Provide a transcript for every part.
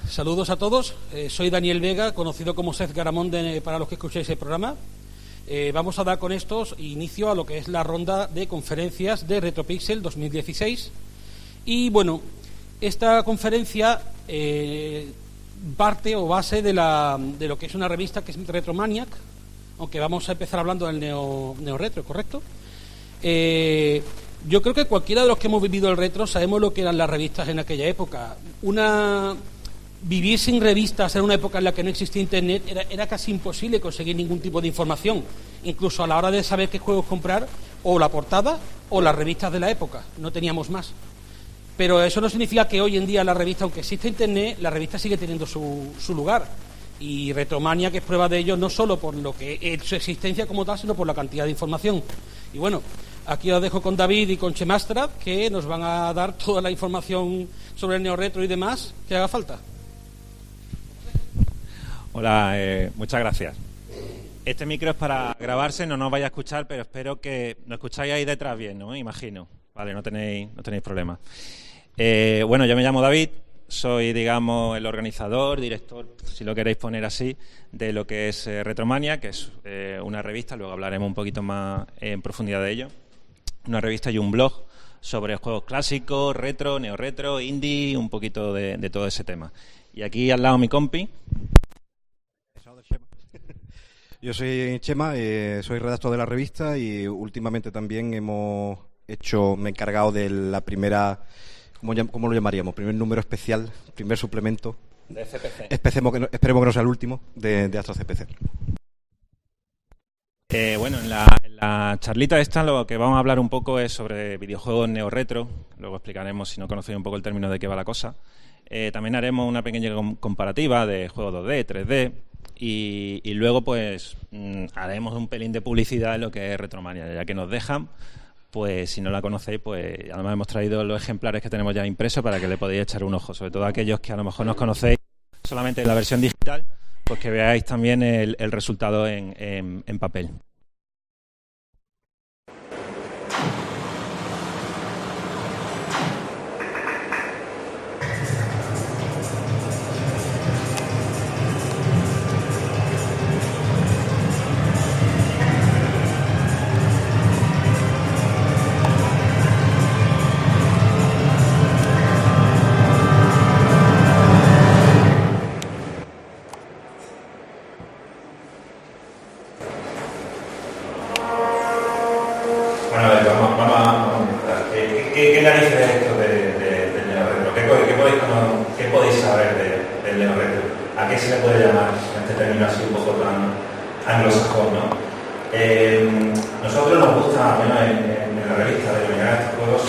Saludos a todos. Soy Daniel Vega, conocido como Seth Garamond para los que escuchéis el programa. Vamos a dar con estos inicio a lo que es la ronda de conferencias de Retropixel 2016. Y bueno, esta conferencia parte o base de lo que es una revista que es Retromaniac, aunque vamos a empezar hablando del neo retro, ¿correcto? Yo creo que cualquiera de los que hemos vivido el retro sabemos lo que eran las revistas en aquella época. Vivir sin revistas en una época en la que no existía internet era casi imposible conseguir ningún tipo de información, incluso a la hora de saber qué juegos comprar, o la portada o las revistas de la época, no teníamos más. Pero eso no significa que hoy en día la revista, aunque exista internet, la revista sigue teniendo su lugar. Y Retromania, que es prueba de ello, no solo por lo que es su existencia como tal, sino por la cantidad de información. Y bueno, aquí os dejo con David y con Chemastra, que nos van a dar toda la información sobre el neorretro y demás que haga falta. Hola, muchas gracias. Este micro es para grabarse, no nos vaya a escuchar, pero espero que nos escucháis ahí detrás bien, ¿no? Imagino. Vale, no tenéis problema. Bueno, yo me llamo David, soy, digamos, el organizador, director, si lo queréis poner así, de lo que es Retromania, que es una revista, luego hablaremos un poquito más en profundidad de ello. Una revista y un blog sobre juegos clásicos, retro, neorretro, indie, un poquito de todo ese tema. Y aquí al lado mi compi. Yo soy Chema, soy redactor de la revista y últimamente también me he encargado de la primera, ¿cómo lo llamaríamos? Primer número especial, primer suplemento. De CPC. Esperemos que no sea el último de Astro CPC. Bueno, en la charlita esta lo que vamos a hablar un poco es sobre videojuegos neorretro. Luego explicaremos, si no conocéis un poco el término, de qué va la cosa. También haremos una pequeña comparativa de juegos 2D, 3D y luego pues haremos un pelín de publicidad en lo que es Retromania, ya que nos dejan. Pues si no la conocéis, pues además hemos traído los ejemplares que tenemos ya impresos para que le podáis echar un ojo, sobre todo aquellos que a lo mejor nos conocéis solamente en la versión digital, pues que veáis también el resultado en papel. ¿Qué narices es esto del neorretro? ¿Qué podéis saber del neorretro? ¿A qué se le puede llamar en este término así un poco tan anglosajón, ¿no? Nosotros nos gusta, al menos en la revista, denominar estos juegos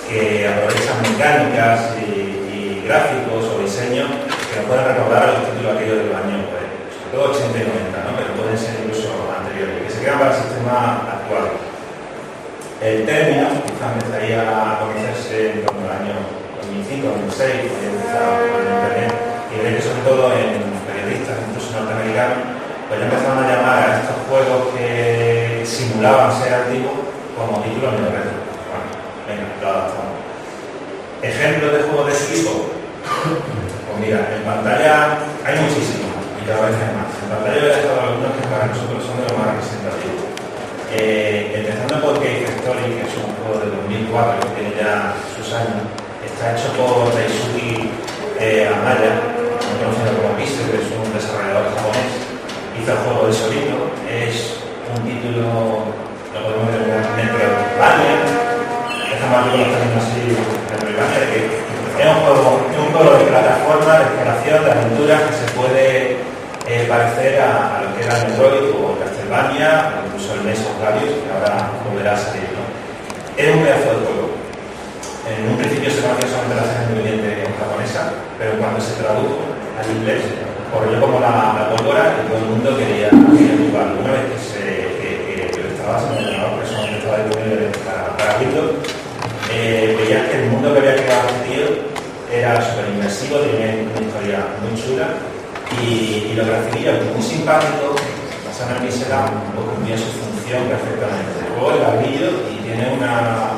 que aprovechan mecánicas y gráficos o diseños que nos pueden recordar a los títulos aquellos de los años, pues, sobre todo 80 y 90, ¿no? Pero pueden ser incluso anteriores, que se crean para el sistema actual. El término quizás empezaría a conocerse en torno al año 2005, 2006, cuando ya empezaba con el internet, y veréis que sobre todo en periodistas, incluso norteamericanos, pues ya empezaron a llamar a estos juegos que simulaban ser antiguos como títulos neorretro. Bueno, venga, lo adaptamos. Ejemplos de juegos de ese tipo. Pues mira, en pantalla hay muchísimos, y cada vez hay más. En pantalla voy a dejar algunos que para nosotros son de los más representativos. Empezando por Cave Story, que es un juego de 2004 que tiene ya sus años, está hecho por Daisuke Amaya, conocido como Pixel, que es un desarrollador japonés. Hizo el juego de Solito, es un título, lo podemos denominar Metroidvania, estamos aquí con los términos así, Metroidvania, de que es un juego de plataforma, de exploración, de aventuras que se puede parecer a lo que era Metroid o Castlevania, o incluso el Meso Gladius, que ahora volverá a salir, ¿no? Es un pedazo de juego. En un principio se conocía solamente la serie independiente japonesa, pero cuando se tradujo al inglés, corrió como la pólvora y todo el mundo quería jugarlo. Una vez que lo instalabas en el ordenador, que solamente estaba disponible para Windows, veías que el mundo que había creado este tío era súper inmersivo, tenía una historia muy chula. Y lo que hacía muy simpático, basado en el pixel art, pues cumplía su función perfectamente. El juego es ladrillo y tiene una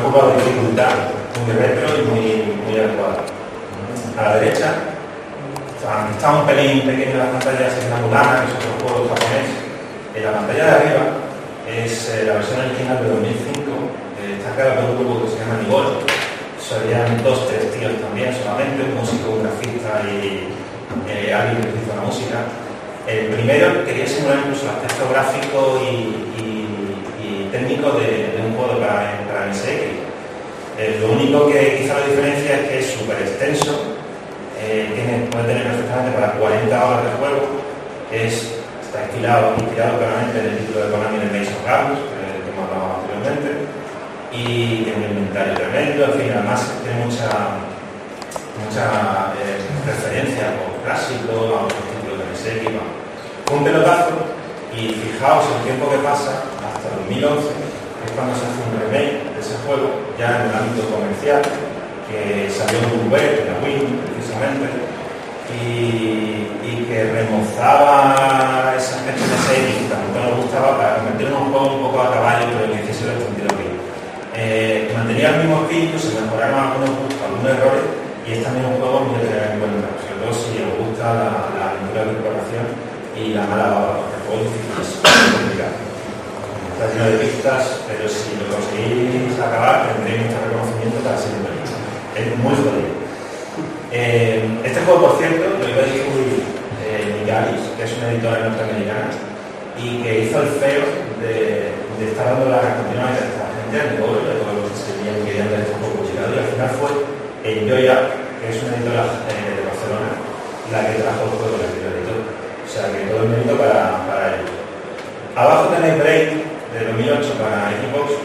curva de dificultad muy retro y muy adecuada. a la derecha, está un pelín pequeño las pantallas en la Mulana, que es otro juego japonés. En la pantalla de arriba es la versión original de 2005, está creada por un grupo que se llama Nigol. Serían 2-3 tíos también, solamente, un músico, un grafista y alguien que hizo la música. El primero quería simular incluso el aspecto gráfico y técnico de un juego para MSX. Lo único que quizá la diferencia es que es súper extenso, puede tener perfectamente para 40 horas de juego, está inspirado claramente en el título de Konami de Maze of Games, que hemos hablado anteriormente, y tiene un inventario tremendo, en fin, además tiene mucha referencia a juegos clásicos, a otros títulos de MSX. Fue un pelotazo, y fijaos el tiempo que pasa hasta 2011, que es cuando se hace un remake de ese juego, ya en el ámbito comercial, que salió en Web, en la Wii, precisamente, y que remozaba ese aspecto de serie que tanto nos gustaba para convertirlo en un juego un poco a caballo, pero que hiciese el sentido que mantenía el mismo espíritu, se mejoraron algunos errores, y es también un juego muy de tener en cuenta, sobre todo si os gusta la aventura de exploración y la mala baba, porque el juego es difícil, es complicado. Está lleno de pistas, pero si lo conseguís acabar, tendréis mucho reconocimiento para siempre. Es muy jodido. Este juego, por cierto, lo iba a distribuir Nigalis, que es una editora norteamericana, y que hizo el feo de estar dando la continuamente a esta gente, de todos los que se querían de este juego publicado, y al final fue Enjoya, que es una editora de Barcelona, la que trajo el juego, la que lo editó. O sea que todo el mérito para ellos. Abajo tenéis Braid de 2008 para Xbox.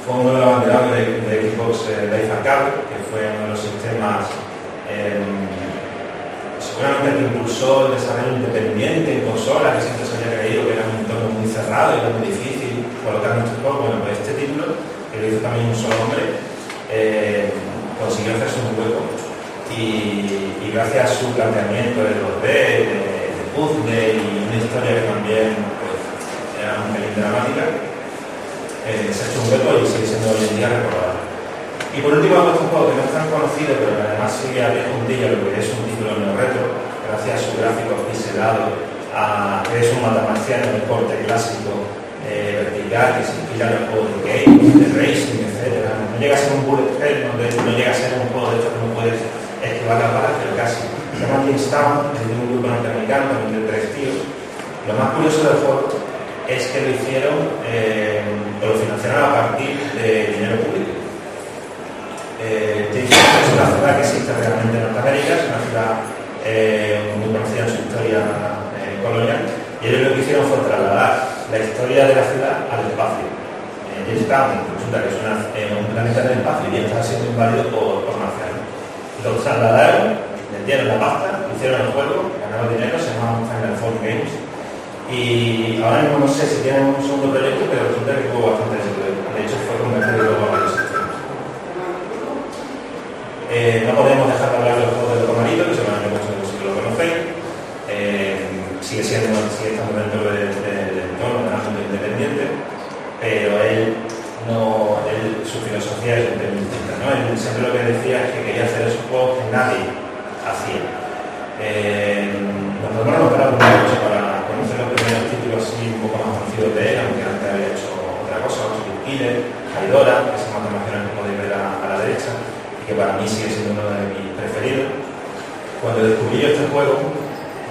Fue uno de los abanderados de Xbox Live Arcade, que fue uno de los sistemas seguramente que impulsó el desarrollo independiente en consola, que siempre se había creído que era un entorno muy cerrado y era muy difícil colocar nuestros juegos. Bueno, pues este título, que lo hizo también un solo hombre, consiguió hacerse un hueco, y gracias a su planteamiento de 2D, de puzzle y una historia que también pues, era un pelín dramática, se ha hecho un hueco y sigue siendo hoy en día recordado. Y por último, ha puesto un juego que no es tan conocido, pero que además sigue a pie juntillo lo que es un título neo-retro, gracias a su gráfico pixelado, que es un matamarciano de corte clásico, vertical, que se inspira en los juegos de game, de racing, etc. No llega a ser un bullet hell, no llega a ser un juego de hecho que no puedes esquivar las balas, pero casi. Se llama Kingstown, es de un grupo norteamericano, también de 3 tíos. Lo más curioso del juego es que lo hicieron, o lo financiaron a partir de dinero público. Jason es una ciudad que existe realmente en Norteamérica, es una ciudad muy conocida en su historia colonial, y ellos lo que hicieron fue trasladar la historia de la ciudad al espacio. Jamestown resulta que es un planeta del espacio y está siendo invadido por marcianos. Lo trasladaron, metieron la pasta, hicieron el juego, ganaron dinero, se llama Final Four Games, y ahora mismo no sé si tienen un segundo proyecto, pero resulta que tuvo bastante éxito. De hecho fue convertido luego a varios sistemas. No podemos dejar de hablar de los juegos de Tomarito, que seguramente muchos de vosotros lo conocéis. Sigue estando dentro del entorno del ámbito independiente, pero su filosofía es muy distinta, ¿no? Él siempre lo que decía es que quería hacer esos juegos que nadie hacía. Nosotros nos paramos mucho para conocer los primeros títulos así un poco más conocidos de él, aunque antes había hecho otra cosa, Speed Killer, Haidora, que es una formación que podéis ver a la derecha, que para mí sigue siendo uno de mis preferidos. Cuando descubrí yo este juego,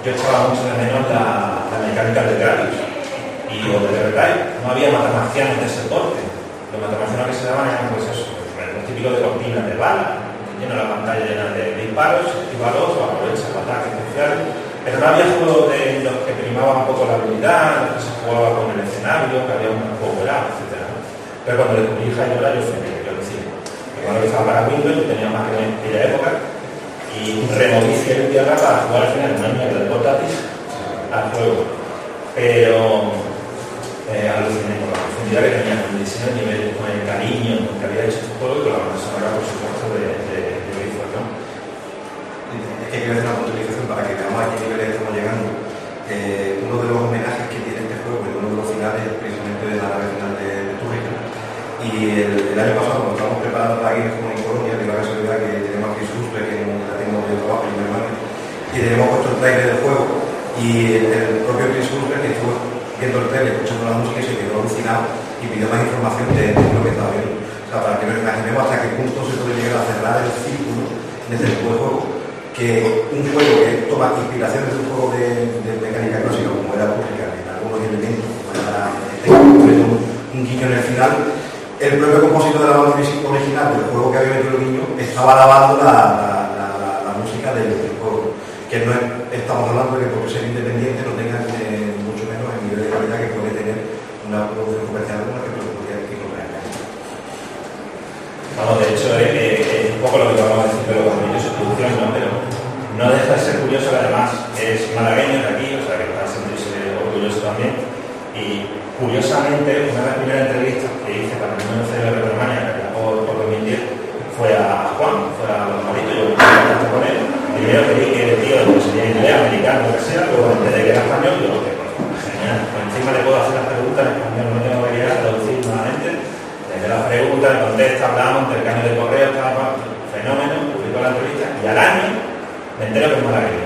yo echaba mucho de menos la mecánica de Gradius y o de Everdrive. No había matamarcianos de ese porte. Los matamarcianos que se daban eran pues eso, los típicos de cortinas de bala, llena la pantalla llena de disparos, estívalos o aprovecha el ataque especial. Pero no había juegos de los que primaba un poco la habilidad, los que se jugaba con el escenario, que había un juego volado, etc. Pero cuando descubrí Haidora, yo fui cuando estaba para Windows, yo tenía más que aquella época, y removí cielo y tierra para jugar al final una mierda de portátil al juego. Pero aluciné con la profundidad que tenía, con el diseño, el nivel, con el cariño con que había hecho este juego y con la banda sonora, por supuesto, de Grifos, ¿no? Es que quiero hacer una puntualización para que veamos a qué niveles estamos llegando. Uno de los homenajes que tiene este juego, y uno de los finales, es precisamente de la nave final de Túrica. Y el año pasado, cuando estábamos preparando la guía como en Colonia, de la casualidad que tenemos aquí Suspe, que la tengo de y teníamos puesto el trailer del juego y el propio Chris Hurley, que estuvo viendo el trailer, escuchando la música, y se quedó alucinado y pidió más información de lo que estaba viendo. O sea, para que nos imaginemos hasta qué punto se puede llegar a cerrar el círculo de este tipo de juego, que un juego que toma inspiración de un juego de mecánica clásica como era pública, en algunos elementos, como era un guiño en el final, el propio compositor de la banda original del juego que había metido el guiño estaba alabando la música del juego, que no estamos hablando de que por ser independiente no tenga mucho menos el nivel de calidad que puede tener una producción comercial como la que podría decir realmente. Vamos, de hecho, es un poco lo que vamos a decir de los dominios de producción, ¿no? Pero no deja de ser curioso que además es malagueño de aquí, o sea que está a sentirse orgulloso también. Y curiosamente, una de las primeras entrevistas que hice para el número 0 de Retromania, que acabó por 2010, fue a Juan, fue a Los Maritos, yo contacté con él. Primero pedí que el tío no sería inglés, americano, lo que sea, luego enteré que era español, y yo, pues genial, por encima le puedo hacer las preguntas en español, no tengo que ir a traducir nuevamente. Desde las preguntas, me contesta, hablamos, intercambio de correos, fenómeno, publicó la entrevista, y al año me entero que es malagueño.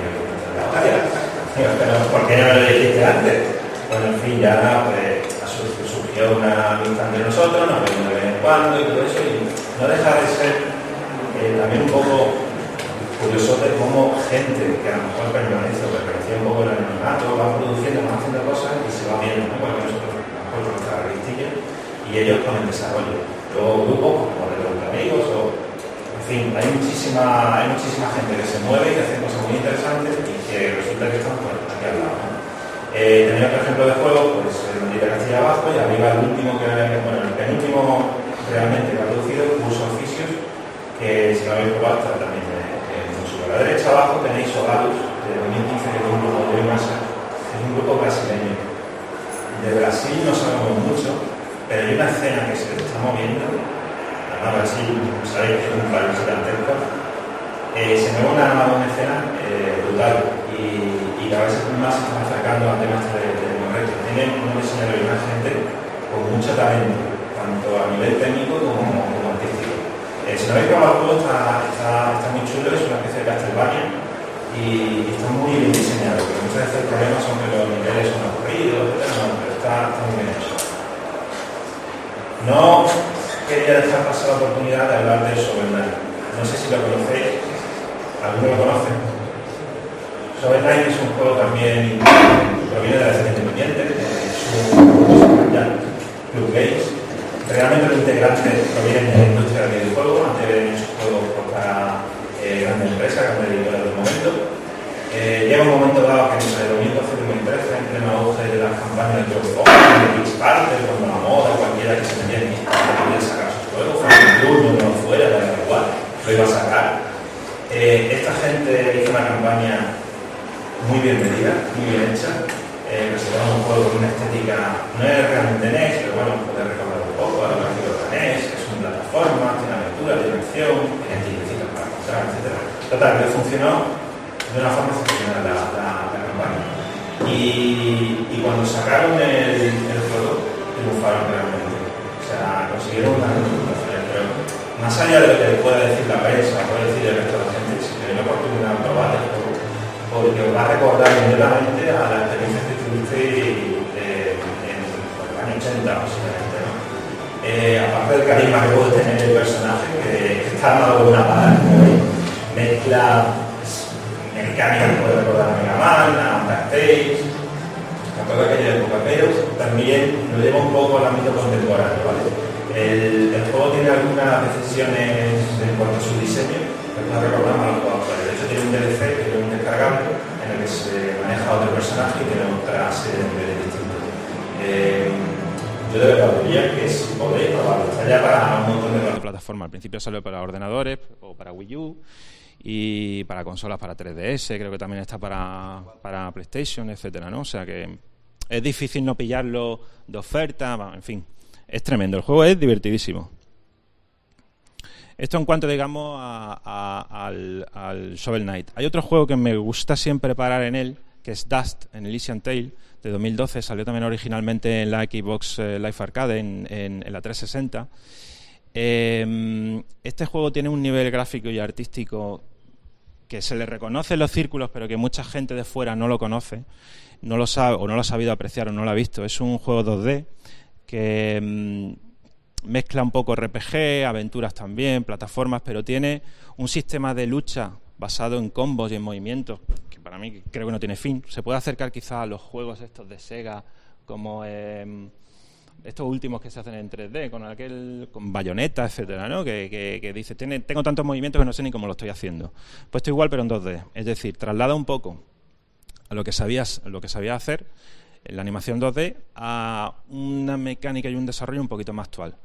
Pero ¿por qué no me lo dijiste antes? Bueno, en fin, ya pues, surgió una amistad entre nosotros, nos vemos de vez en cuando y todo eso, y no deja de ser también un poco curioso de cómo gente que a lo mejor permanece o permanecía un poco en el anonimato va produciendo, va haciendo cosas y se va viendo, ¿no? Porque nosotros, a lo mejor con nuestra revistilla, y ellos con el desarrollo. Luego grupos como de los amigos, o en fin, hay muchísima gente que se mueve y que hace cosas muy interesantes y que resulta que están pues, aquí al lado, ¿no? Tenía otro ejemplo de juego, pues el de Castilla Abajo, y arriba el último el penúltimo realmente que ha producido, Curso Oficios, que si no habéis probado está también a la derecha abajo tenéis Ogalus, de 2015, que es un grupo de masa, es un grupo brasileño. De Brasil no sabemos mucho, pero hay una escena que se está moviendo, además Brasil, sabéis que es un país gigantesco, se mueve una escena brutal y cada vez más se están acercando al tema de retos. Tienen un diseñador y una gente con mucho talento, tanto a nivel técnico como artístico. Si no habéis probado el juego, está muy chulo, es una especie de Castlevania y está muy bien diseñado, porque muchas veces el problema son que los niveles son aburridos, etc. No, pero está muy bien hecho. No quería dejar pasar la oportunidad de hablar de Shovel Knight. No sé si lo conocéis, ¿alguno lo conoce? Shovel Knight es un juego también que proviene de la escena independiente, es un Club Games. Realmente los integrantes provienen de la industria del videojuego, antes de muchos juegos para grandes empresas, grandes editoras del momento. Llega un momento dado que en el 2012-2013, en pleno auge de las campañas de crowdfunding, de Kickstarter, cuando la moda, cualquiera que se metía en Kickstarter quería sacar sus juegos, fuera no fuera, da igual, lo iba a sacar. Esta gente hizo una campaña muy bien medida, muy bien hecha, presentando un juego con una estética, no es realmente NES, pero bueno, puede recordar un poco a lo gráfico de NES, es una plataforma, tiene aventura, tiene acción, tiene tiendecitas para comprar, etc. Total, que funcionó de una forma excepcional la campaña. Y cuando sacaron el juego, triunfaron realmente. O sea, consiguieron unas reputaciones, pero más allá de lo que pueda decir la prensa, puede decir el resto de la gente, si tenéis la oportunidad de probar el juego, porque os va a recordar inmediatamente a la experiencia que tuviste en el año 80, posiblemente, ¿no? Aparte del carisma que puede tener el personaje, que está armado con una pala, mezcla mecánica que puede recordar a Mega Man, a Blacktails, a toda aquella época, pero también lo lleva un poco al ámbito contemporáneo, ¿vale? El juego tiene algunas decisiones en cuanto a su diseño, que puede recordar a los jugadores. De hecho, tiene un DLC, que es un descargable, en el que se maneja otro personaje y tiene otra serie de niveles distintos. Yo de verdad diría que si podéis probarlo, está ya para un montón de plataformas. Al principio salió para ordenadores o para Wii U y para consolas, para 3DS, creo que también está para PlayStation, etcétera, ¿no? O sea que es difícil no pillarlo de oferta, en fin, es tremendo. El juego es divertidísimo. Esto en cuanto, digamos, al Shovel Knight. Hay otro juego que me gusta siempre parar en él, que es Dust, en Elysian Tale, de 2012. Salió también originalmente en la Xbox Live Arcade, en la 360. Este juego tiene un nivel gráfico y artístico que se le reconoce en los círculos, pero que mucha gente de fuera no lo conoce, no lo sabe, o no lo ha sabido apreciar, o no lo ha visto. Es un juego 2D que mezcla un poco RPG, aventuras también, plataformas, pero tiene un sistema de lucha basado en combos y en movimientos, que para mí creo que no tiene fin. Se puede acercar quizás a los juegos estos de Sega, como estos últimos que se hacen en 3D, con Bayonetta, etcétera, ¿no? Que dice, tengo tantos movimientos que no sé ni cómo lo estoy haciendo. Pues esto igual, pero en 2D. Es decir, traslada un poco a lo que sabía hacer en la animación 2D a una mecánica y un desarrollo un poquito más actual.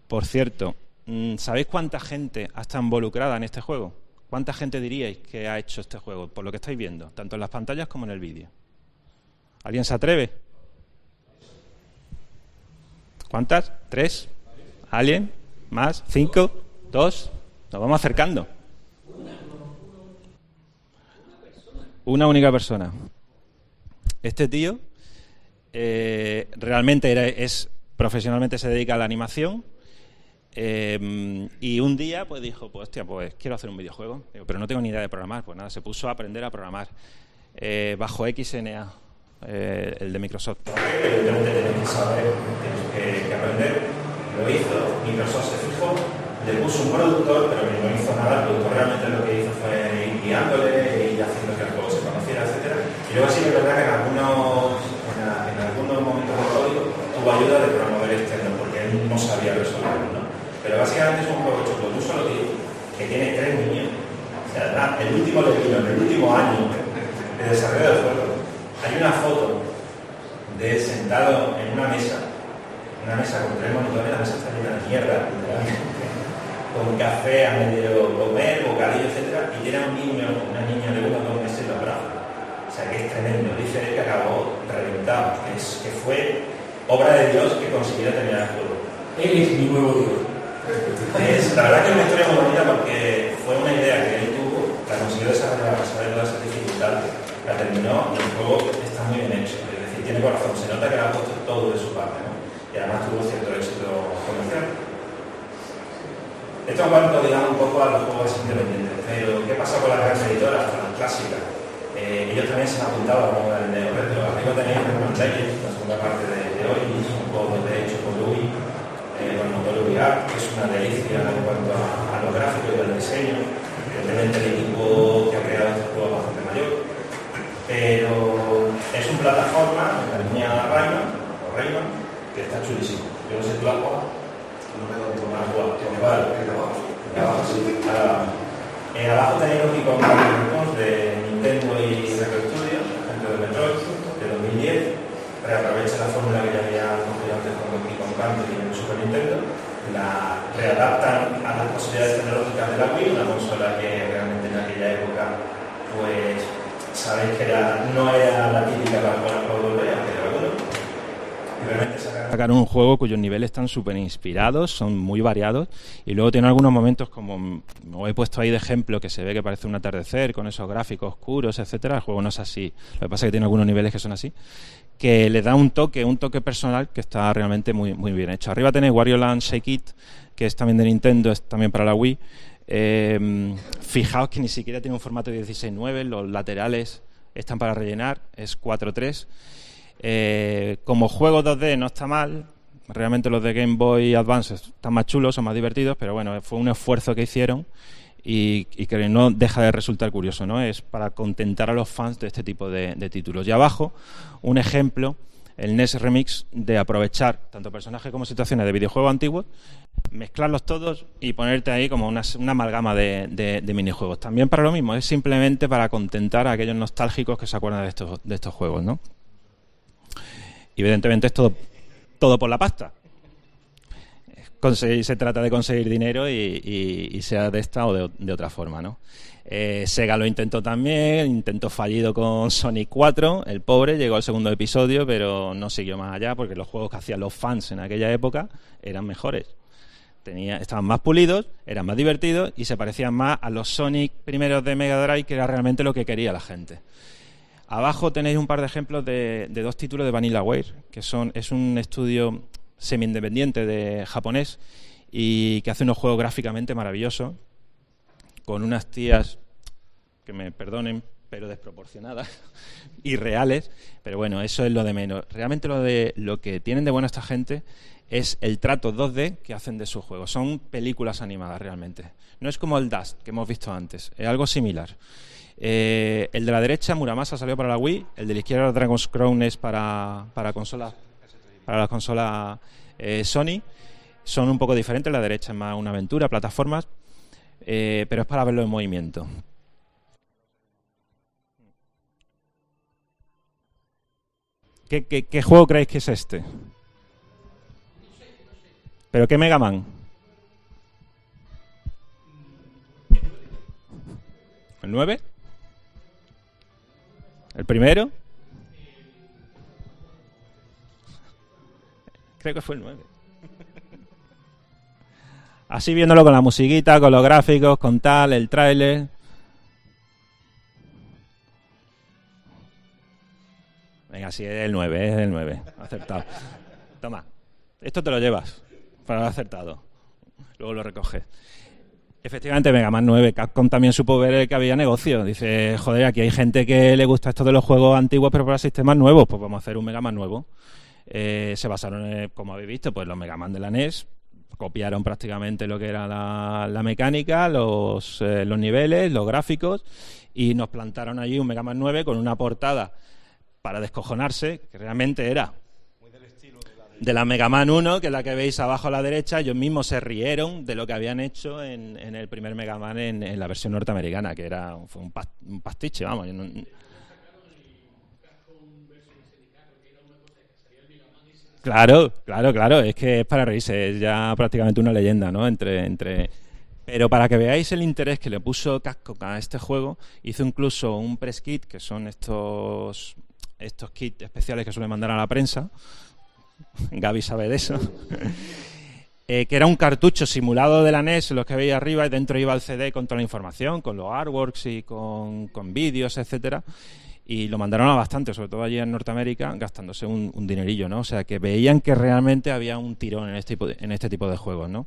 Por cierto, ¿sabéis cuánta gente ha estado involucrada en este juego? ¿Cuánta gente diríais que ha hecho este juego? Por lo que estáis viendo, tanto en las pantallas como en el vídeo. ¿Alguien se atreve? ¿Cuántas? ¿3? ¿Alguien? ¿Más? ¿5? ¿2? Nos vamos acercando. Una única persona. Este tío realmente profesionalmente se dedica a la animación. Y un día pues dijo, pues quiero hacer un videojuego. Digo, pero no tengo ni idea de programar. Pues nada, se puso a aprender a programar bajo XNA, el de Microsoft. Evidentemente tienes que saber, tienes que aprender. Lo hizo, Microsoft se fijó, le puso un productor, pero no hizo nada. El productor realmente lo que hizo fue ir guiándole y haciendo que el juego se conociera, etcétera. Y luego sí que es verdad que en algunos momentos del código tuvo ayuda de programador externo, porque él no sabía resolverlo, ¿no? Pero básicamente es un juego hecho por un solo tío que tiene 3 niños. O sea, el último le vino en el último año de desarrollo del juego. Hay una foto de él sentado en una mesa con 3 monitores, la mesa está llena de mierda, literalmente, con café a medio comer, bocadillo, etcétera, y tiene un niño, una niña de 1 o 2 meses en los brazos. O sea, que es tremendo. Dice él que acabó reventado, que fue obra de Dios que consiguiera terminar el juego. Él es mi nuevo Dios. La verdad que es una historia muy bonita porque fue una idea que él tuvo, la consiguió desarrollar a pesar de todas esas dificultades, la terminó y el juego está muy bien hecho. Es decir, tiene corazón, se nota que le ha puesto todo de su parte, ¿no? Y además tuvo cierto éxito comercial. Esto en cuanto, digamos, un poco a los juegos independientes. Pero, ¿qué pasa con las grandes editoras, con las clásicas? Ellos también se han apuntado a la moda del neo retro. Arriba tenéis Rayman Legends, la segunda parte de hoy, es un juego de hecho por Wii. Con motor VR, que es una delicia en cuanto a lo gráfico y al diseño. Evidentemente el equipo que ha creado este juego es bastante mayor, pero es un plataforma en la línea Rayman, que está chulísimo. Yo no sé tú la juegas. No me lo digo más jugado. Abajo tenéis los iconos de Nintendo y Retro Studios, dentro de Metroid, de 2010. Reaprovecha la fórmula que ya había cogido antes con Donkey Kong Country y en el Super Nintendo, la readaptan a las posibilidades tecnológicas de la Wii, una consola que realmente en aquella época, pues, sabéis que no era la típica para jugar juegos de Wii, aunque era bueno. Y realmente sacaron un juego cuyos niveles están súper inspirados, son muy variados, y luego tiene algunos momentos, como me he puesto ahí de ejemplo, que se ve que parece un atardecer con esos gráficos oscuros, etcétera. El juego no es así, lo que pasa es que tiene algunos niveles que son así, que le da un toque personal que está realmente muy, muy bien hecho. Arriba tenéis Wario Land Shake It, que es también de Nintendo, es también para la Wii. Fijaos que ni siquiera tiene un formato de 16:9, los laterales están para rellenar, es 4:3. Como juego 2D no está mal, realmente los de Game Boy Advance están más chulos, son más divertidos, pero bueno, fue un esfuerzo que hicieron y que no deja de resultar curioso, ¿no? Es para contentar a los fans de este tipo de títulos. Y abajo, un ejemplo, el NES Remix, de aprovechar tanto personajes como situaciones de videojuegos antiguos, mezclarlos todos y ponerte ahí como una amalgama de minijuegos. También para lo mismo, es simplemente para contentar a aquellos nostálgicos que se acuerdan de estos juegos, ¿no? Y evidentemente es todo por la pasta. Se trata de conseguir dinero y sea de esta o de otra forma, ¿no? Sega lo intentó también, intentó fallido con Sonic 4, el pobre, llegó al segundo episodio, pero no siguió más allá porque los juegos que hacían los fans en aquella época eran mejores. Estaban más pulidos, eran más divertidos y se parecían más a los Sonic primeros de Mega Drive, que era realmente lo que quería la gente. Abajo tenéis un par de ejemplos de 2 títulos de Vanillaware, que es un estudio semi-independiente de japonés y que hace unos juegos gráficamente maravillosos, con unas tías que me perdonen, pero desproporcionadas, irreales, pero bueno, eso es lo de menos. Realmente lo que tienen de bueno esta gente es el trato 2D que hacen de sus juegos. Son películas animadas realmente. No es como el Dust que hemos visto antes, es algo similar. El de la derecha, Muramasa, salió para la Wii, el de la izquierda, Dragon's Crown, es para las consolas Sony. Son un poco diferentes, la derecha es más una aventura, plataformas, pero es para verlo en movimiento. ¿Qué juego creéis que es este? ¿Pero qué Mega Man? ¿El 9? ¿El primero? Creo que fue el 9. Así viéndolo con la musiquita, con los gráficos, con tal, el tráiler. Venga, sí, es el 9, acertado. Toma, esto te lo llevas para haber acertado. Luego lo recoges. Efectivamente, Mega Man 9, Capcom también supo ver que había negocio. Dice, joder, aquí hay gente que le gusta esto de los juegos antiguos pero para sistemas nuevos, pues vamos a hacer un Mega Man nuevo. Se basaron, como habéis visto, pues los Mega Man de la NES, copiaron prácticamente lo que era la mecánica, los niveles, los gráficos, y nos plantaron allí un Mega Man 9 con una portada para descojonarse, que realmente era de la Mega Man 1, que es la que veis abajo a la derecha. Ellos mismos se rieron de lo que habían hecho en el primer Mega Man en la versión norteamericana, que fue un pastiche, vamos. Claro, es que es para reírse, es ya prácticamente una leyenda, ¿no? Pero para que veáis el interés que le puso Capcom a este juego, hizo incluso un press kit, que son estos kits especiales que suelen mandar a la prensa. Gaby sabe de eso. Que era un cartucho simulado de la NES, los que veis arriba, y dentro iba el CD con toda la información, con los artworks y con vídeos, etcétera. Y lo mandaron a bastante, sobre todo allí en Norteamérica, gastándose un dinerillo, ¿no? O sea, que veían que realmente había un tirón en este tipo de juegos, ¿no?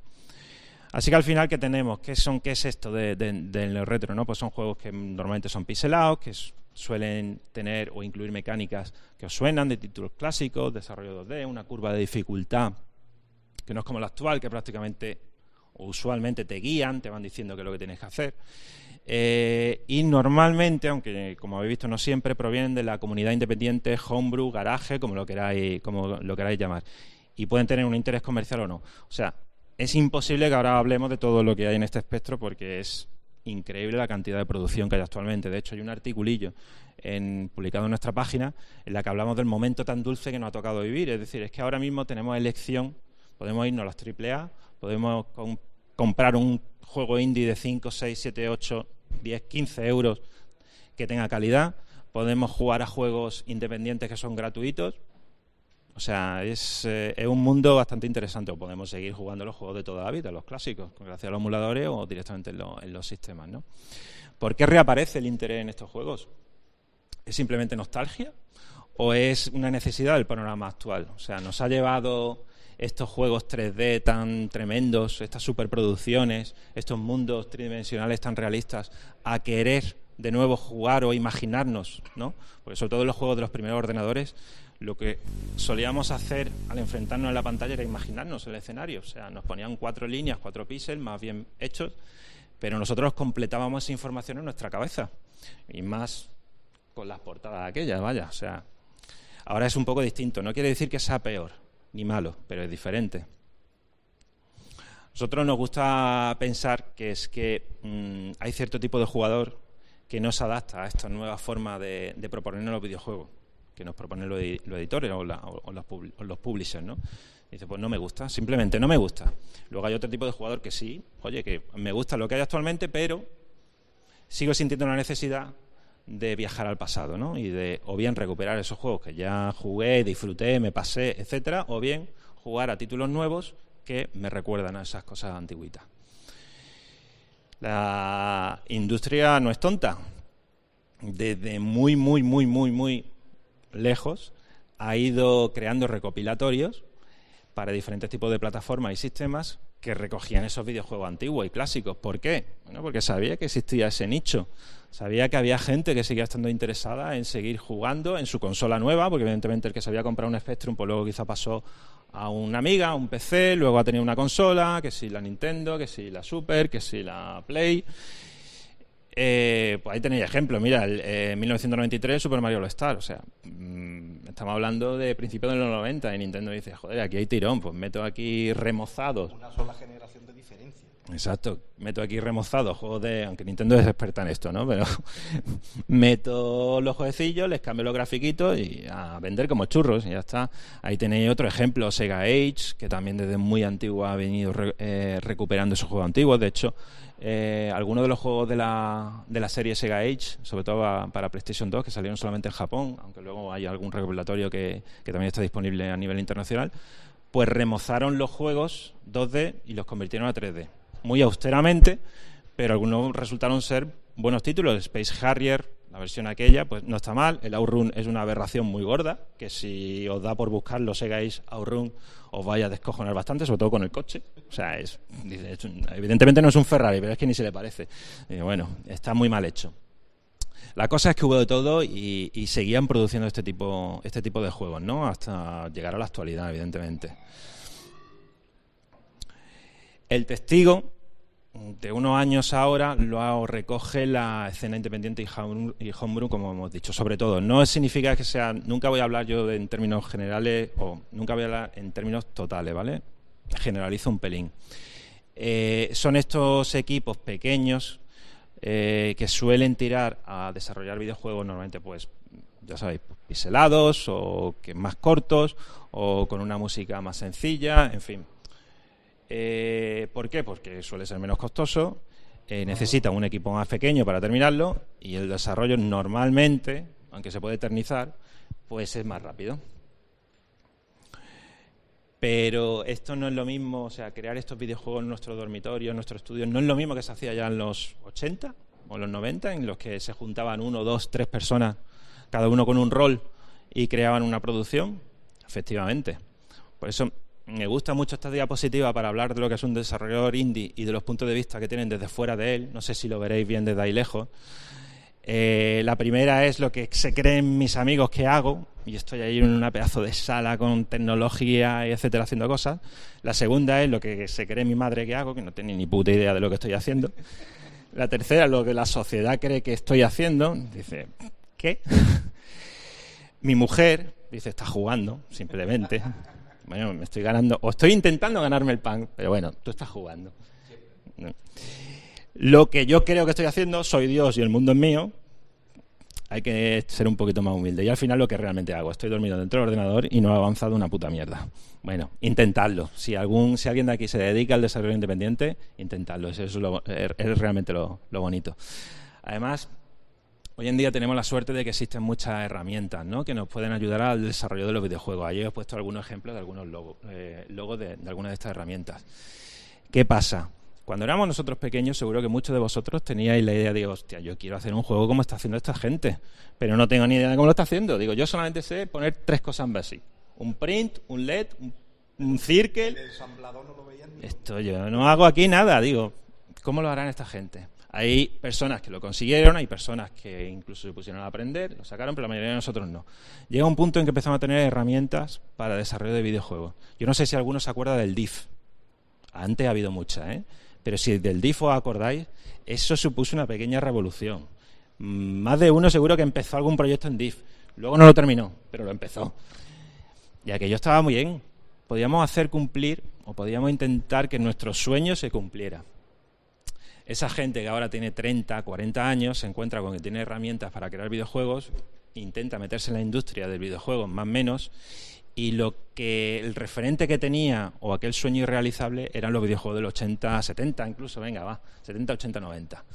Así que al final, ¿qué tenemos? ¿Qué es esto del retro, ¿no? Pues son juegos que normalmente son pixelados, que suelen tener o incluir mecánicas que os suenan de títulos clásicos, desarrollo 2D, una curva de dificultad que no es como la actual, que prácticamente o usualmente te guían, te van diciendo qué es lo que tienes que hacer. Y normalmente, aunque como habéis visto no siempre, provienen de la comunidad independiente, homebrew, garaje, como lo queráis llamar. Y pueden tener un interés comercial o no. O sea, es imposible que ahora hablemos de todo lo que hay en este espectro, porque es increíble la cantidad de producción que hay actualmente. De hecho, hay un articulillo publicado en nuestra página en la que hablamos del momento tan dulce que nos ha tocado vivir. Es decir, es que ahora mismo tenemos elección, podemos irnos a las AAA, podemos comprar un juego indie de 5, 6, 7, 8, 10, 15 euros que tenga calidad, podemos jugar a juegos independientes que son gratuitos. O sea, es un mundo bastante interesante. O podemos seguir jugando los juegos de toda la vida, los clásicos, gracias a los emuladores o directamente en los sistemas, ¿no? ¿Por qué reaparece el interés en estos juegos? ¿Es simplemente nostalgia o es una necesidad del panorama actual? O sea, nos ha llevado estos juegos 3D tan tremendos, estas superproducciones, estos mundos tridimensionales tan realistas, a querer de nuevo jugar o imaginarnos, ¿no? Porque sobre todo en los juegos de los primeros ordenadores, lo que solíamos hacer al enfrentarnos a la pantalla era imaginarnos el escenario. O sea, nos ponían 4 líneas, 4 píxeles más bien hechos, pero nosotros completábamos esa información en nuestra cabeza. Y más con las portadas aquellas, vaya. O sea, ahora es un poco distinto. No quiere decir que sea peor ni malo, pero es diferente. Nosotros nos gusta pensar que es que hay cierto tipo de jugador que no se adapta a esta nueva forma de proponernos los videojuegos que nos proponen los editores o los publishers, ¿no? Dice, pues no me gusta, simplemente no me gusta. Luego hay otro tipo de jugador que sí, oye, que me gusta lo que hay actualmente, pero sigo sintiendo la necesidad de viajar al pasado, ¿no? Y de o bien recuperar esos juegos que ya jugué, disfruté, me pasé, etcétera, o bien jugar a títulos nuevos que me recuerdan a esas cosas antiguitas. La industria no es tonta. Desde muy lejos ha ido creando recopilatorios para diferentes tipos de plataformas y sistemas que recogían esos videojuegos antiguos y clásicos. ¿Por qué? Bueno, porque sabía que existía ese nicho. Sabía que había gente que seguía estando interesada en seguir jugando en su consola nueva, porque evidentemente el que se había comprado un Spectrum, pues luego quizá pasó a una Amiga, a un PC, luego ha tenido una consola, que si la Nintendo, que si la Super, que si la Play. Pues ahí tenéis ejemplos. Mira, en 1993 Super Mario All Star, o sea, estamos hablando de principios de los 90 y Nintendo dice, joder, aquí hay tirón, pues meto aquí remozados. Una sola generación de diferencia. Exacto, meto aquí remozados, juegos de... Aunque Nintendo es experta en esto, ¿no? Pero meto los jueguecillos, les cambio los grafiquitos y a vender como churros y ya está. Ahí tenéis otro ejemplo, Sega Age, que también desde muy antiguo ha venido recuperando esos juegos antiguos. De hecho, algunos de los juegos de la serie Sega Age, sobre todo para PlayStation 2, que salieron solamente en Japón, aunque luego hay algún recopilatorio que también está disponible a nivel internacional, pues remozaron los juegos 2D y los convirtieron a 3D. Muy austeramente, pero algunos resultaron ser buenos títulos. Space Harrier, la versión aquella, pues no está mal. El Outrun es una aberración muy gorda, que si os da por buscarlo, Sega Age Outrun, os vaya a descojonar bastante, sobre todo con el coche. O sea, evidentemente no es un Ferrari, pero es que ni se le parece. Y bueno, está muy mal hecho. La cosa es que hubo de todo y seguían produciendo este tipo de juegos, ¿no? Hasta llegar a la actualidad, evidentemente. El testigo de unos años ahora lo recoge la escena independiente y homebrew, como hemos dicho, sobre todo. No significa que sea... Nunca voy a hablar yo en términos generales o nunca voy a hablar en términos totales, ¿vale? Generalizo un pelín. Son estos equipos pequeños que suelen tirar a desarrollar videojuegos normalmente, pues, ya sabéis, pixelados o que más cortos o con una música más sencilla, en fin. ¿Por qué? Porque suele ser menos costoso, necesita un equipo más pequeño para terminarlo y el desarrollo normalmente, aunque se puede eternizar, pues es más rápido. Pero esto no es lo mismo, o sea, crear estos videojuegos en nuestro dormitorio, en nuestro estudio, no es lo mismo que se hacía ya en los 80 o los 90, en los que se juntaban 1, 2, 3 personas, cada uno con un rol y creaban una producción. Efectivamente. Por eso me gusta mucho esta diapositiva para hablar de lo que es un desarrollador indie y de los puntos de vista que tienen desde fuera de él. No sé si lo veréis bien desde ahí lejos. La primera es lo que se creen mis amigos que hago, y estoy ahí en una pedazo de sala con tecnología y etcétera haciendo cosas. La segunda es lo que se cree mi madre que hago, que no tiene ni puta idea de lo que estoy haciendo. La tercera es lo que la sociedad cree que estoy haciendo. Dice, ¿qué? Mi mujer dice, está jugando, simplemente. Bueno, me estoy ganando, o estoy intentando ganarme el pan, pero bueno, tú estás jugando. No. Lo que yo creo que estoy haciendo, soy Dios y el mundo es mío, hay que ser un poquito más humilde. Y al final lo que realmente hago, estoy dormido dentro del ordenador y no he avanzado una puta mierda. Bueno, intentadlo. Si alguien de aquí se dedica al desarrollo independiente, intentadlo. Eso es realmente lo bonito. Además, hoy en día tenemos la suerte de que existen muchas herramientas, ¿no?, que nos pueden ayudar al desarrollo de los videojuegos. Ayer os he puesto algunos ejemplos de algunos logos de algunas de estas herramientas. ¿Qué pasa? Cuando éramos nosotros pequeños, seguro que muchos de vosotros teníais la idea de, hostia, yo quiero hacer un juego como está haciendo esta gente, pero no tengo ni idea de cómo lo está haciendo. Digo, yo solamente sé poner 3 cosas en basic. Un print, un LED, un circle. El ensamblador no lo veían ni... Esto yo no hago aquí nada. Digo, ¿cómo lo harán esta gente? Hay personas que lo consiguieron, hay personas que incluso se pusieron a aprender, lo sacaron, pero la mayoría de nosotros no. Llega un punto en que empezamos a tener herramientas para desarrollo de videojuegos. Yo no sé si alguno se acuerda del DIF. Antes ha habido muchas, ¿eh? Pero si del DIF os acordáis, eso supuso una pequeña revolución. Más de uno seguro que empezó algún proyecto en DIF. Luego no lo terminó, pero lo empezó. Y aquello estaba muy bien. Podíamos hacer cumplir, o podíamos intentar que nuestro sueño se cumpliera. Esa gente que ahora tiene 30, 40 años, se encuentra con que tiene herramientas para crear videojuegos, intenta meterse en la industria del videojuego más o menos, y el referente que tenía, o aquel sueño irrealizable, eran los videojuegos del 80, 70 incluso, 70, 80, 90.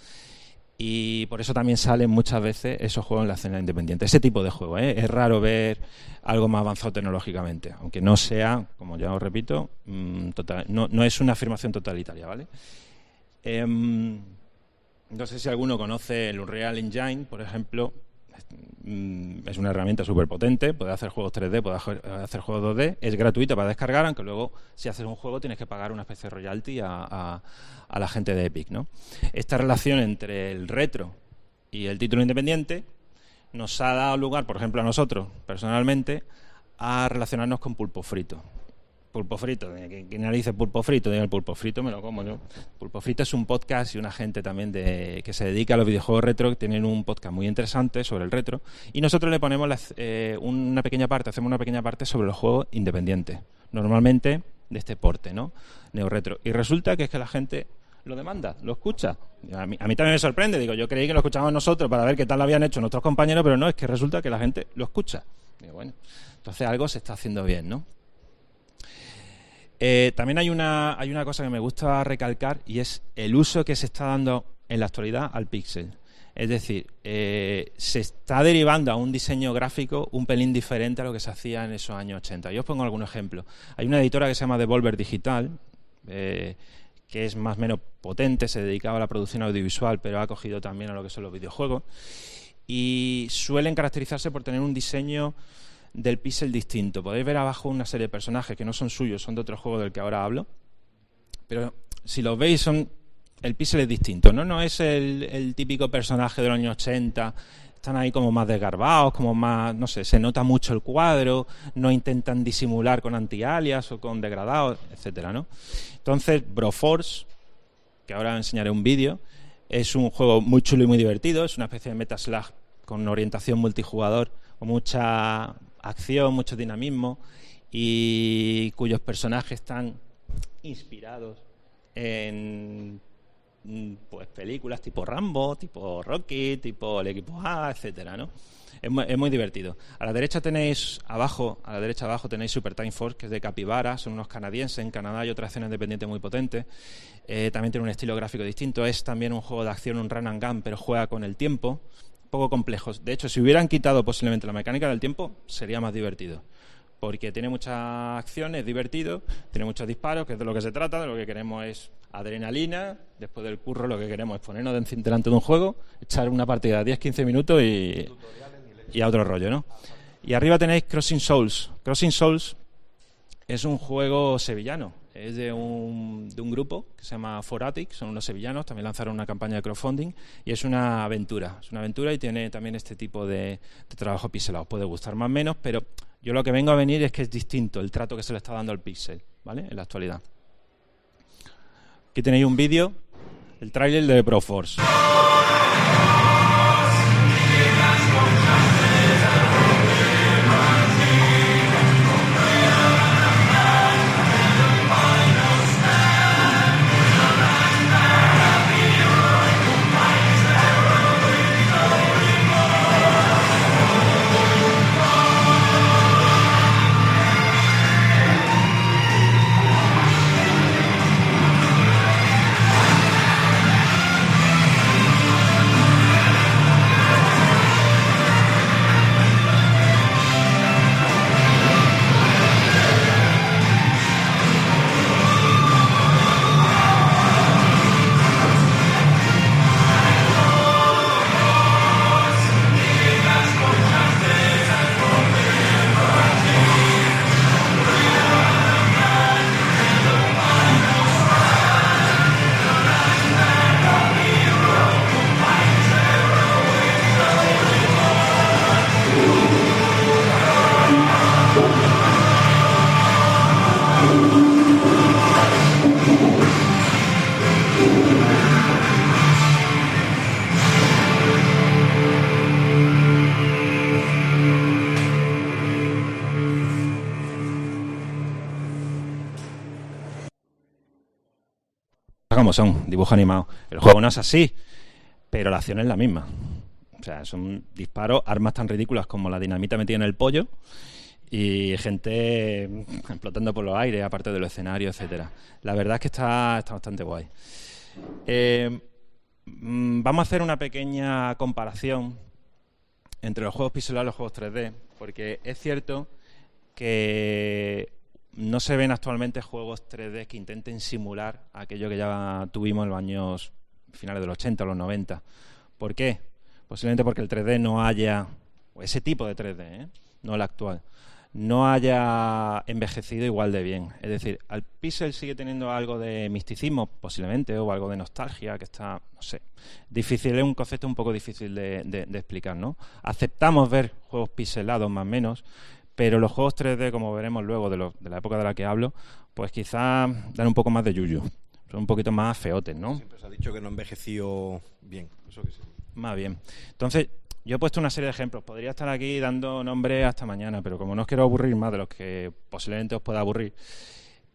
Y por eso también salen muchas veces esos juegos en la escena independiente. Ese tipo de juego, ¿eh? Es raro ver algo más avanzado tecnológicamente, aunque no sea, como ya os repito, no es una afirmación totalitaria, ¿vale? No sé si alguno conoce el Unreal Engine, por ejemplo. Es una herramienta súper potente, puede hacer juegos 3D, puede hacer juegos 2D, es gratuita para descargar, aunque luego si haces un juego tienes que pagar una especie de royalty a la gente de Epic, ¿no? Esta relación entre el retro y el título independiente nos ha dado lugar, por ejemplo a nosotros, personalmente, a relacionarnos con Pulpo Frito. Pulpo Frito, ¿qué narices Pulpo Frito? Digo, el Pulpo Frito me lo como yo. Pulpo Frito es un podcast y una gente también que se dedica a los videojuegos retro, que tienen un podcast muy interesante sobre el retro, y nosotros le ponemos una pequeña parte, hacemos una pequeña parte sobre los juegos independientes, normalmente de este porte, ¿no? Neo-retro. Y resulta que es que la gente lo demanda, lo escucha. A mí también me sorprende, digo, yo creí que lo escuchábamos nosotros para ver qué tal lo habían hecho nuestros compañeros, pero no, es que resulta que la gente lo escucha. Digo, bueno, entonces algo se está haciendo bien, ¿no? También hay una cosa que me gusta recalcar, y es el uso que se está dando en la actualidad al píxel. Es decir, se está derivando a un diseño gráfico un pelín diferente a lo que se hacía en esos años 80. Yo os pongo algún ejemplo. Hay una editora que se llama Devolver Digital, que es más o menos potente, se dedicaba a la producción audiovisual, pero ha cogido también a lo que son los videojuegos, y suelen caracterizarse por tener un diseño del píxel distinto. Podéis ver abajo una serie de personajes que no son suyos, son de otro juego del que ahora hablo, pero si los veis, el píxel es distinto, ¿no? No es el típico personaje de los años 80, están ahí como más desgarbados, como más, no sé, se nota mucho el cuadro, no intentan disimular con anti-alias o con degradados, etcétera, ¿no? Entonces, Broforce, que ahora enseñaré un vídeo, es un juego muy chulo y muy divertido, es una especie de Metaslag con orientación multijugador, con mucha acción, mucho dinamismo, y cuyos personajes están inspirados en pues películas tipo Rambo, tipo Rocky, tipo El Equipo A, etcétera, ¿no? Es muy divertido. A la derecha abajo tenéis Super Time Force, que es de Capybara, son unos canadienses. En Canadá hay otra escena independiente muy potente. También tiene un estilo gráfico distinto. Es también un juego de acción, un run and gun, pero juega con el tiempo. Poco complejos. De hecho, si hubieran quitado posiblemente la mecánica del tiempo, sería más divertido. Porque tiene mucha acción, es divertido, tiene muchos disparos, que es de lo que se trata, de lo que queremos es adrenalina. Después del curro lo que queremos es ponernos delante de un juego, echar una partida de 10-15 minutos y a otro rollo, ¿no? Y arriba tenéis Crossing Souls. Crossing Souls es un juego sevillano. Es de un grupo que se llama Foratic, son unos sevillanos, también lanzaron una campaña de crowdfunding, y es una aventura y tiene también este tipo de trabajo pixelado. Puede gustar más o menos, pero yo lo que vengo a venir es que es distinto el trato que se le está dando al píxel, ¿vale? En la actualidad. Aquí tenéis un vídeo, el tráiler de Broforce. Como son, dibujo animado. El juego no es así, pero la acción es la misma. O sea, son disparos, armas tan ridículas como la dinamita metida en el pollo y gente explotando por los aires, aparte de los escenarios, etcétera. La verdad es que está bastante guay. Vamos a hacer una pequeña comparación entre los juegos pixelados y los juegos 3D, porque es cierto que no se ven actualmente juegos 3D que intenten simular aquello que ya tuvimos en los años finales de los 80 o los 90. ¿Por qué? Posiblemente porque el 3D no haya ese tipo de 3D, no el actual, no haya envejecido igual de bien. Es decir, al pixel sigue teniendo algo de misticismo, posiblemente, o algo de nostalgia, que está, no sé, difícil, es un concepto un poco difícil de explicar, ¿no? Aceptamos ver juegos pixelados más o menos, pero los juegos 3D, como veremos luego de la época de la que hablo, pues quizás dan un poco más de yuyu. Son un poquito más feotes, ¿no? Siempre se ha dicho que no envejeció bien. Eso que sí. Más bien. Entonces, yo he puesto una serie de ejemplos. Podría estar aquí dando nombres hasta mañana, pero como no os quiero aburrir más de los que posiblemente os pueda aburrir,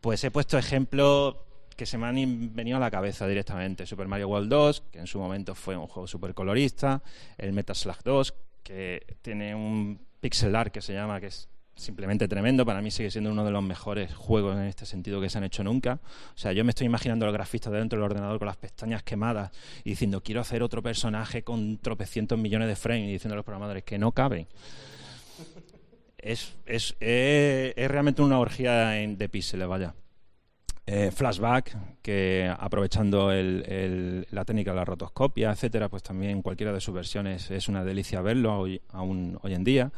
pues he puesto ejemplos que se me han venido a la cabeza directamente. Super Mario World 2, que en su momento fue un juego súper colorista. El Metal Slug 2, que tiene un pixel art que se llama, que es simplemente tremendo. Para mí sigue siendo uno de los mejores juegos en este sentido que se han hecho nunca. O sea, yo me estoy imaginando al grafista dentro del ordenador con las pestañas quemadas y diciendo, quiero hacer otro personaje con tropecientos millones de frames, y diciendo a los programadores que no caben. Es realmente una orgía de píxeles, vaya. Flashback, que aprovechando la técnica de la rotoscopia, etcétera, pues también cualquiera de sus versiones es una delicia verlo aún hoy en día.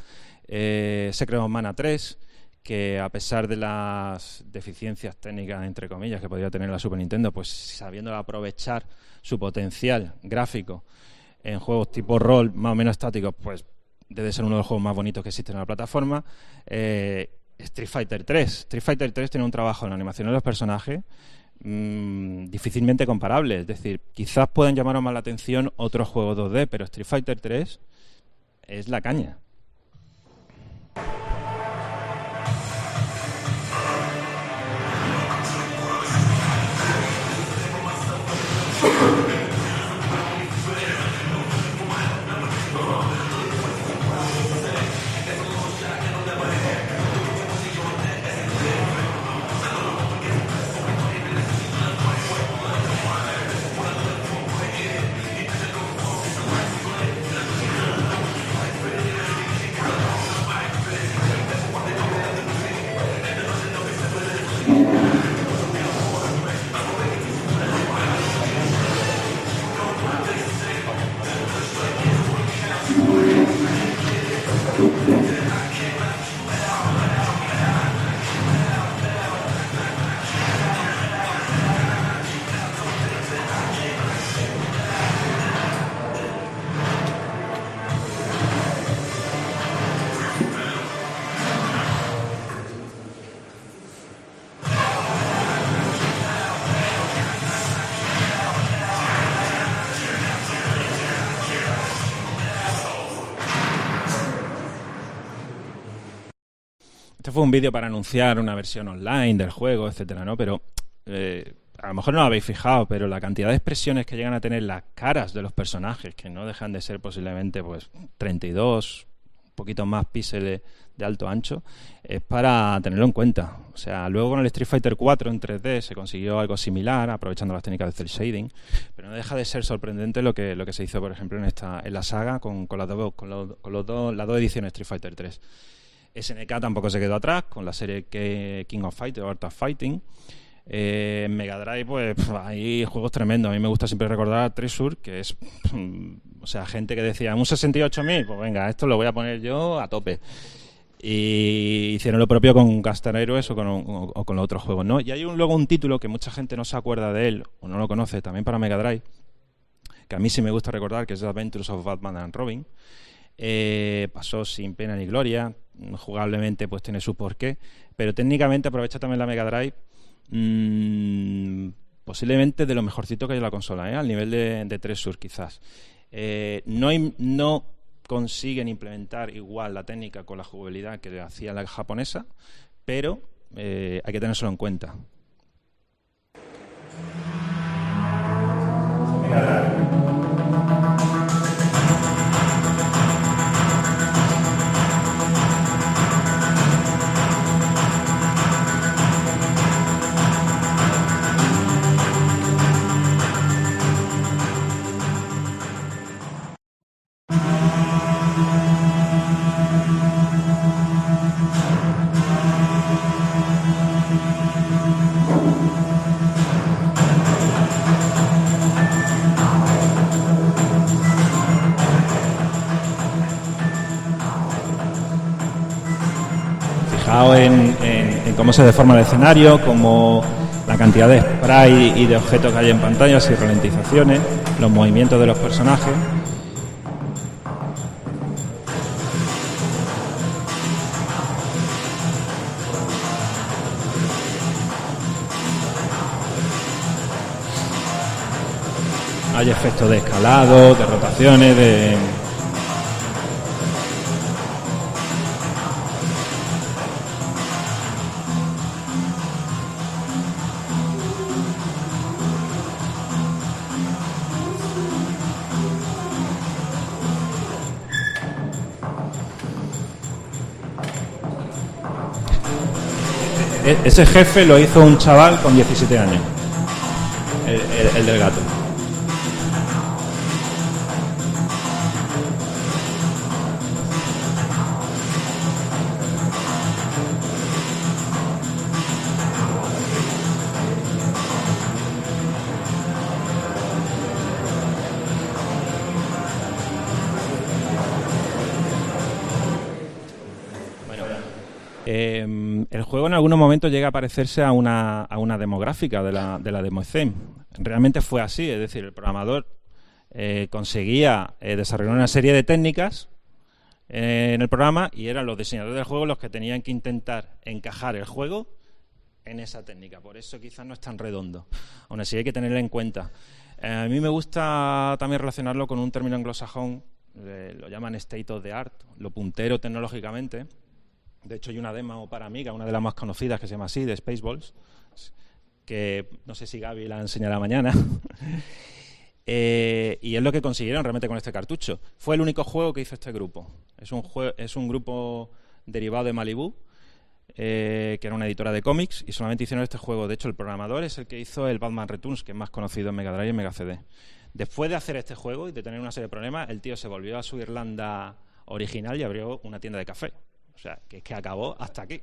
Secret of Mana 3, que a pesar de las deficiencias técnicas, entre comillas, que podría tener la Super Nintendo, pues sabiendo aprovechar su potencial gráfico en juegos tipo rol más o menos estáticos, pues debe ser uno de los juegos más bonitos que existen en la plataforma. Street Fighter 3. Street Fighter 3 tiene un trabajo en la animación de los personajes difícilmente comparable. Es decir, quizás puedan llamaros más la atención otros juegos 2D, pero Street Fighter 3 es la caña. Este fue un vídeo para anunciar una versión online del juego, etcétera, ¿no? Pero a lo mejor no lo habéis fijado, pero la cantidad de expresiones que llegan a tener las caras de los personajes, que no dejan de ser posiblemente pues 32, un poquito más píxeles de alto ancho, es para tenerlo en cuenta. O sea, luego con el Street Fighter 4 en 3D se consiguió algo similar, aprovechando las técnicas de cel shading, pero no deja de ser sorprendente lo que se hizo, por ejemplo, en la saga con las dos ediciones de Street Fighter 3. SNK tampoco se quedó atrás con la serie King of Fighting o Art of Fighting. En Mega Drive, pues hay juegos tremendos. A mí me gusta siempre recordar a Treasure, que es, o sea, gente que decía, un 68.000, pues venga, esto lo voy a poner yo a tope. Y hicieron lo propio con Gunstar Heroes o con los otros juegos, ¿no? Y hay luego un título que mucha gente no se acuerda de él o no lo conoce, también para Mega Drive, que a mí sí me gusta recordar, que es The Adventures of Batman and Robin. Pasó sin pena ni gloria, jugablemente pues tiene su porqué, pero técnicamente aprovecha también la Mega Drive, posiblemente de lo mejorcito que hay en la consola, al nivel de Treasure quizás. No consiguen implementar igual la técnica con la jugabilidad que hacía la japonesa, pero hay que tenérselo en cuenta. Fijaos en cómo se deforma el escenario, como la cantidad de spray y de objetos que hay en pantallas y ralentizaciones, los movimientos de los personajes. Hay efectos de escalado, de rotaciones, de... Ese jefe lo hizo un chaval con 17 años, el del gato. El juego en algunos momentos llega a parecerse a una demográfica de la DemoScene. Realmente fue así, es decir, el programador conseguía desarrollar una serie de técnicas en el programa y eran los diseñadores del juego los que tenían que intentar encajar el juego en esa técnica. Por eso quizás no es tan redondo. Aún así hay que tenerlo en cuenta. A mí me gusta también relacionarlo con un término anglosajón, lo llaman state of the art, lo puntero tecnológicamente. De hecho, hay una demo para Amiga, una de las más conocidas, que se llama así, de Spaceballs, que no sé si Gaby la enseñará mañana. Y es lo que consiguieron realmente con este cartucho. Fue el único juego que hizo este grupo. Es un grupo derivado de Malibu, que era una editora de cómics, y solamente hicieron este juego. De hecho, el programador es el que hizo el Batman Returns, que es más conocido en Mega Drive y en Mega CD. Después de hacer este juego y de tener una serie de problemas, el tío se volvió a su Irlanda original y abrió una tienda de café. O sea, que es que acabó hasta aquí.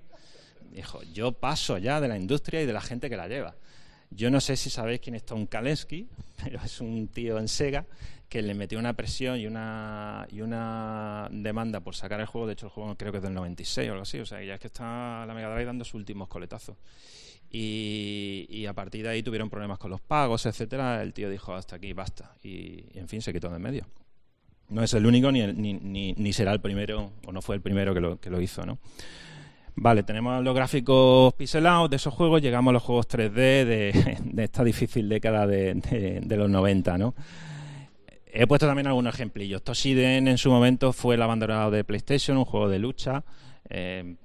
Dijo, yo paso ya de la industria y de la gente que la lleva. Yo no sé si sabéis quién es Tom Kalinske, pero es un tío en Sega que le metió una presión y una demanda por sacar el juego. De hecho, el juego creo que es del 96 o algo así. O sea, ya es que está la Mega Drive dando sus últimos coletazos. Y a partir de ahí tuvieron problemas con los pagos, etcétera. El tío dijo, hasta aquí, basta. Y en fin, se quitó de en medio. No es el único ni será el primero, o no fue el primero que lo hizo, ¿no? Vale, tenemos los gráficos pixelados de esos juegos, llegamos a los juegos 3D de esta difícil década de los 90, ¿no? He puesto también algunos ejemplillos. Tosiden en su momento fue el abanderado de PlayStation, un juego de lucha. En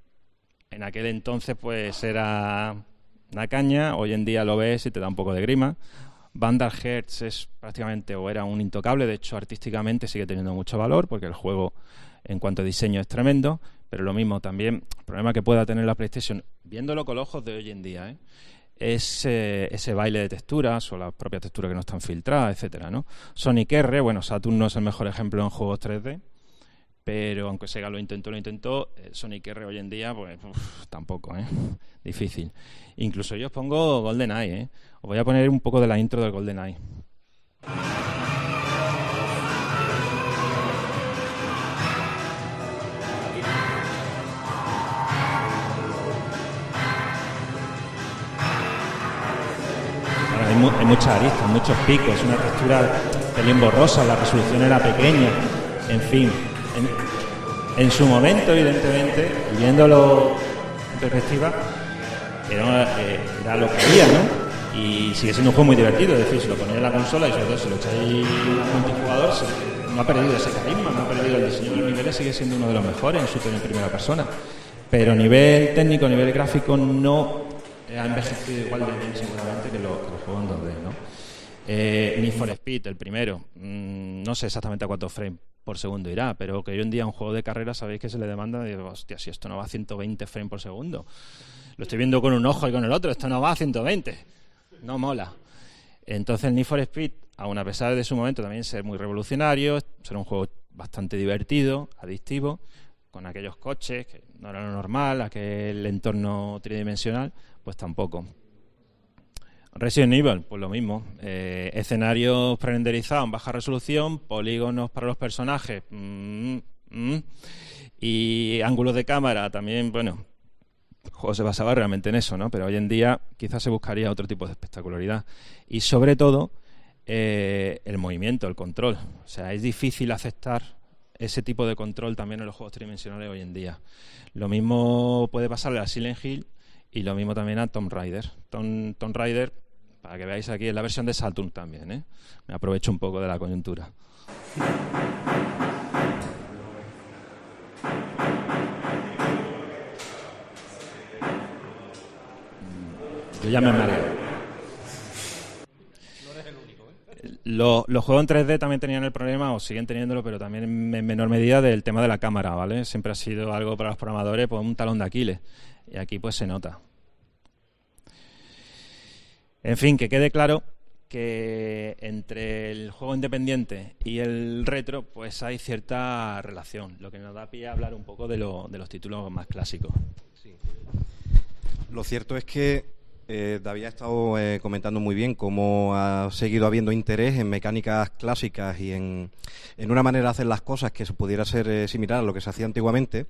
aquel entonces pues era una caña, hoy en día lo ves y te da un poco de grima. Vandal Hearts es prácticamente, o era un intocable, de hecho artísticamente sigue teniendo mucho valor porque el juego en cuanto a diseño es tremendo, pero lo mismo también, el problema que pueda tener la PlayStation, viéndolo con los ojos de hoy en día, es ese baile de texturas o las propias texturas que no están filtradas, etcétera, ¿no? Sonic R, bueno, Saturn no es el mejor ejemplo en juegos 3D, pero aunque Sega lo intentó, Sonic R hoy en día, pues tampoco, difícil. Incluso yo os pongo GoldenEye, Os voy a poner un poco de la intro del GoldenEye. Hay muchas aristas, muchos picos, una textura pelín borrosa, la resolución era pequeña, en fin. En su momento, evidentemente, viéndolo en perspectiva, era lo que había, ¿no? Y sigue siendo un juego muy divertido, es decir, si lo ponéis en la consola y sobre todo si lo echáis multijugador, no ha perdido ese carisma, no ha perdido el diseño de los niveles, sigue siendo uno de los mejores en shooter en primera persona. Pero a nivel técnico, a nivel gráfico, no ha envejecido igual de bien seguramente que los juegos en 2D, ¿no? Need for Speed, el primero, no sé exactamente a cuántos frames por segundo irá, pero que hoy en día un juego de carrera sabéis que se le demanda, digo, hostia, si esto no va a 120 frames por segundo, lo estoy viendo con un ojo y con el otro, esto no va a 120, no mola. Entonces el Need for Speed, aun a pesar de su momento también ser muy revolucionario, ser un juego bastante divertido, adictivo, con aquellos coches que no era lo normal, aquel entorno tridimensional, pues tampoco. Resident Evil, pues lo mismo, escenarios prerenderizados en baja resolución, polígonos para los personajes y ángulos de cámara también, bueno, juego se basaba realmente en eso, ¿no? Pero hoy en día quizás se buscaría otro tipo de espectacularidad. Y sobre todo, el movimiento, el control. O sea, es difícil aceptar ese tipo de control también en los juegos tridimensionales hoy en día. Lo mismo puede pasarle a Silent Hill y lo mismo también a Tomb Raider. Tomb Raider, para que veáis aquí, es la versión de Saturn también, ¿eh? Me aprovecho un poco de la coyuntura. Yo ya me mareo. No eres el único, ¿eh? Los juegos en 3D también tenían el problema, o siguen teniéndolo, pero también en menor medida, del tema de la cámara, ¿vale? Siempre ha sido algo para los programadores, pues un talón de Aquiles. Y aquí pues se nota. En fin, que quede claro que entre el juego independiente y el retro pues hay cierta relación, lo que nos da pie a hablar un poco de los títulos más clásicos. Sí. Lo cierto es que David ha estado comentando muy bien cómo ha seguido habiendo interés en mecánicas clásicas y en una manera de hacer las cosas que pudiera ser similar a lo que se hacía antiguamente.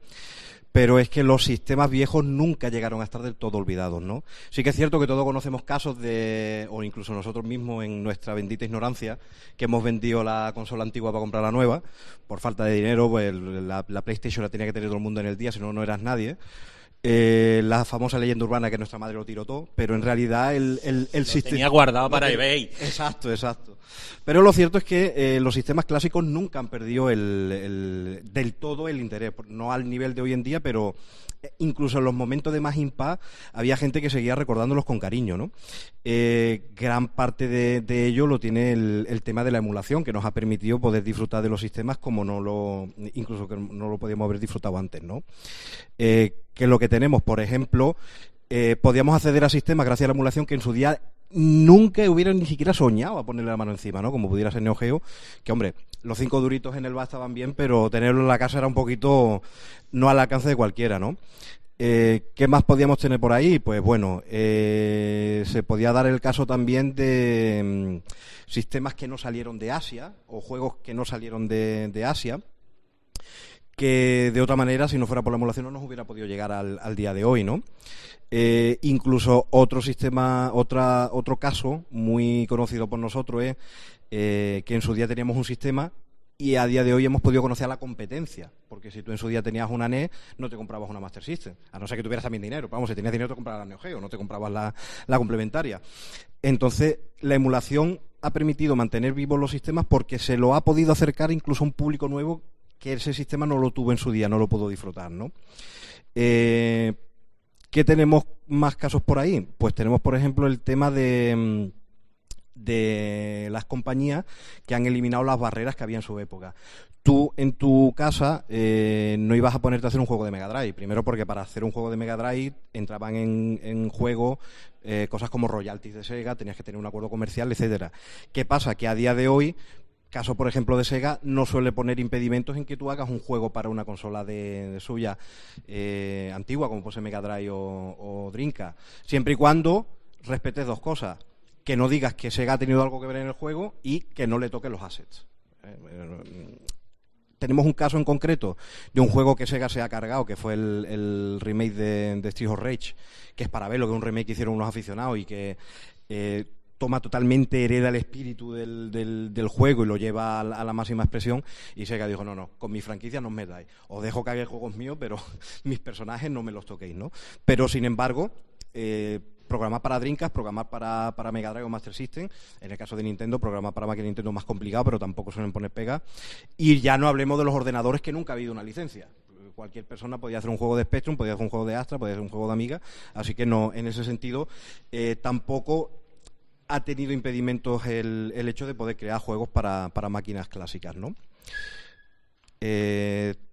Pero es que los sistemas viejos nunca llegaron a estar del todo olvidados, ¿no? Sí que es cierto que todos conocemos casos o incluso nosotros mismos en nuestra bendita ignorancia, que hemos vendido la consola antigua para comprar la nueva, por falta de dinero, pues la PlayStation la tenía que tener todo el mundo en el día, si no, no eras nadie. La famosa leyenda urbana que nuestra madre lo tiró todo, pero en realidad el sistema tenía guardado para eBay. Exacto. Pero lo cierto es que los sistemas clásicos nunca han perdido del todo el interés, no al nivel de hoy en día, pero incluso en los momentos de más impas había gente que seguía recordándolos con cariño, ¿no? Gran parte de ello lo tiene el tema de la emulación, que nos ha permitido poder disfrutar de los sistemas como incluso que no lo podíamos haber disfrutado antes, ¿no? Que lo que tenemos, por ejemplo, podíamos acceder a sistemas gracias a la emulación que en su día nunca hubieran ni siquiera soñado a ponerle la mano encima, ¿no? Como pudiera ser Neo Geo, que hombre, los 5 duritos en el bar estaban bien, pero tenerlo en la casa era un poquito no al alcance de cualquiera, ¿no? ¿Qué más podíamos tener por ahí? Pues bueno, se podía dar el caso también de sistemas que no salieron de Asia o juegos que no salieron de Asia, que de otra manera, si no fuera por la emulación, no nos hubiera podido llegar al día de hoy, ¿no? Incluso otro caso muy conocido por nosotros es que en su día teníamos un sistema y a día de hoy hemos podido conocer a la competencia, porque si tú en su día tenías una NES, no te comprabas una Master System, a no ser que tuvieras también dinero. Pero vamos, si tenías dinero te comprabas la Neo Geo, no te comprabas la complementaria. Entonces, la emulación ha permitido mantener vivos los sistemas porque se lo ha podido acercar incluso a un público nuevo que ese sistema no lo tuvo en su día, no lo pudo disfrutar, ¿no? ¿Qué tenemos más casos por ahí? Pues tenemos, por ejemplo, el tema de las compañías que han eliminado las barreras que había en su época. Tú, en tu casa, no ibas a ponerte a hacer un juego de Mega Drive. Primero porque para hacer un juego de Mega Drive entraban en juego cosas como royalties de Sega, tenías que tener un acuerdo comercial, etcétera. ¿Qué pasa? Que a día de hoy, caso, por ejemplo, de Sega, no suele poner impedimentos en que tú hagas un juego para una consola de suya antigua, como puede ser Mega Drive o Dreamcast, siempre y cuando respetes dos cosas: que no digas que Sega ha tenido algo que ver en el juego y que no le toquen los assets. Tenemos un caso en concreto de un juego que Sega se ha cargado, que fue el remake de Streets of Rage, que es para verlo, que es un remake que hicieron unos aficionados y que toma totalmente, hereda el espíritu del juego y lo lleva a la máxima expresión. Y Sega dijo, no, con mi franquicia no os metáis, os dejo que hagáis juegos míos, pero mis personajes no me los toquéis, ¿no? Pero sin embargo, programar para Dreamcast, programar para Mega Drive o Master System, en el caso de Nintendo, programar para máquina Nintendo más complicado, pero tampoco suelen poner pegas. Y ya no hablemos de los ordenadores, que nunca ha habido una licencia. Cualquier persona podía hacer un juego de Spectrum, podía hacer un juego de Astra, podía hacer un juego de Amiga, así que no, en ese sentido tampoco ha tenido impedimentos el hecho de poder crear juegos para máquinas clásicas, ¿no?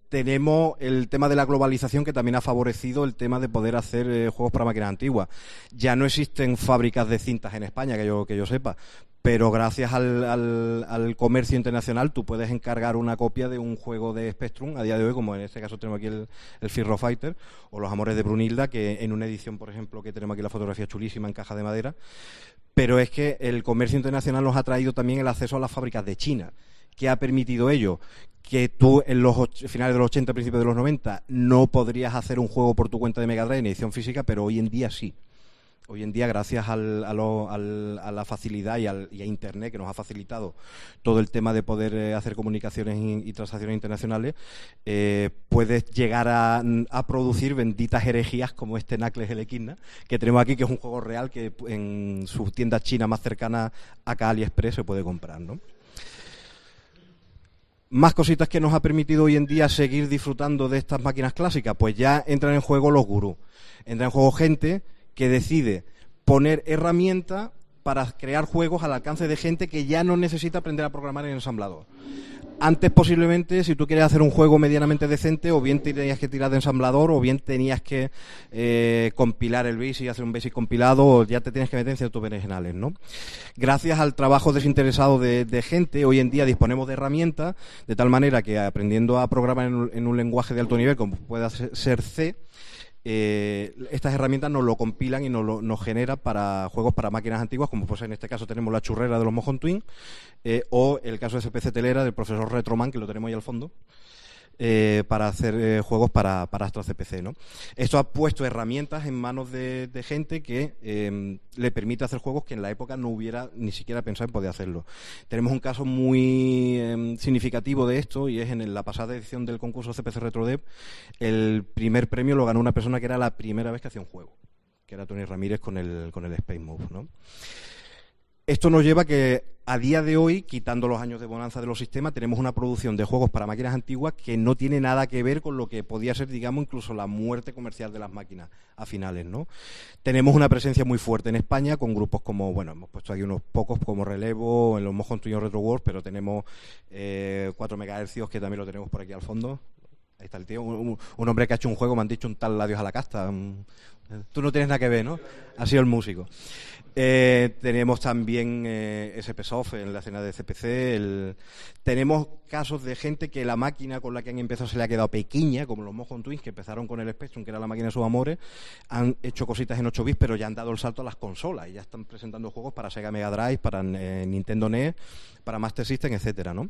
Tenemos el tema de la globalización, que también ha favorecido el tema de poder hacer juegos para máquinas antiguas. Ya no existen fábricas de cintas en España, que yo sepa, pero gracias al comercio internacional tú puedes encargar una copia de un juego de Spectrum a día de hoy, como en este caso tenemos aquí el Fear of Fighter o Los Amores de Brunilda, que en una edición, por ejemplo, que tenemos aquí la fotografía chulísima en caja de madera. Pero es que el comercio internacional nos ha traído también el acceso a las fábricas de China. ¿Qué ha permitido ello? que tú en los finales de los 80, principios de los 90, no podrías hacer un juego por tu cuenta de Mega Drive en edición física, pero hoy en día sí. Hoy en día, gracias a la facilidad y a Internet, que nos ha facilitado todo el tema de poder hacer comunicaciones y transacciones internacionales, puedes llegar a producir benditas herejías como este Knuckles el Equidna, que tenemos aquí, que es un juego real que en su tienda china más cercana acá, AliExpress, se puede comprar, ¿no? Más cositas que nos ha permitido hoy en día seguir disfrutando de estas máquinas clásicas, pues ya entran en juego los gurús. Entra en juego gente que decide poner herramientas para crear juegos al alcance de gente que ya no necesita aprender a programar en ensamblador. Antes, posiblemente, si tú quieres hacer un juego medianamente decente, o bien tenías que tirar de ensamblador, o bien tenías que compilar el BASIC y hacer un BASIC compilado, o ya te tienes que meter en ciertos berenjenales, ¿no? Gracias al trabajo desinteresado de gente, hoy en día disponemos de herramientas, de tal manera que aprendiendo a programar en un lenguaje de alto nivel, como pueda ser C, estas herramientas nos lo compilan y nos genera para juegos para máquinas antiguas, como pues en este caso tenemos la churrera de los Mojon Twin, o el caso de SPC Telera del profesor Retroman, que lo tenemos ahí al fondo, para hacer juegos para Astra CPC, ¿no? Esto ha puesto herramientas en manos de gente que le permite hacer juegos que en la época no hubiera ni siquiera pensado en poder hacerlo. Tenemos un caso muy significativo de esto, y es en la pasada edición del concurso CPC RetroDev. El primer premio lo ganó una persona que era la primera vez que hacía un juego, que era Tony Ramírez con el Space Move, ¿no? Esto nos lleva a que a día de hoy, quitando los años de bonanza de los sistemas, tenemos una producción de juegos para máquinas antiguas que no tiene nada que ver con lo que podía ser, digamos, incluso la muerte comercial de las máquinas a finales, ¿no? Tenemos una presencia muy fuerte en España con grupos como, bueno, hemos puesto aquí unos pocos como Relevo, en los Mojon Twin Retro Wars, pero tenemos 4 MHz, que también lo tenemos por aquí al fondo. Ahí está el tío, un hombre que ha hecho un juego, me han dicho un tal Ladios a la casta. Tú no tienes nada que ver, ¿no? Ha sido el músico. Tenemos también SPSoft en la escena de CPC. Tenemos casos de gente que la máquina con la que han empezado se le ha quedado pequeña, como los Mojon Twins, que empezaron con el Spectrum, que era la máquina de sus amores. Han hecho cositas en 8 bits, pero ya han dado el salto a las consolas y ya están presentando juegos para Sega Mega Drive, para Nintendo NES, para Master System, etcétera, ¿no?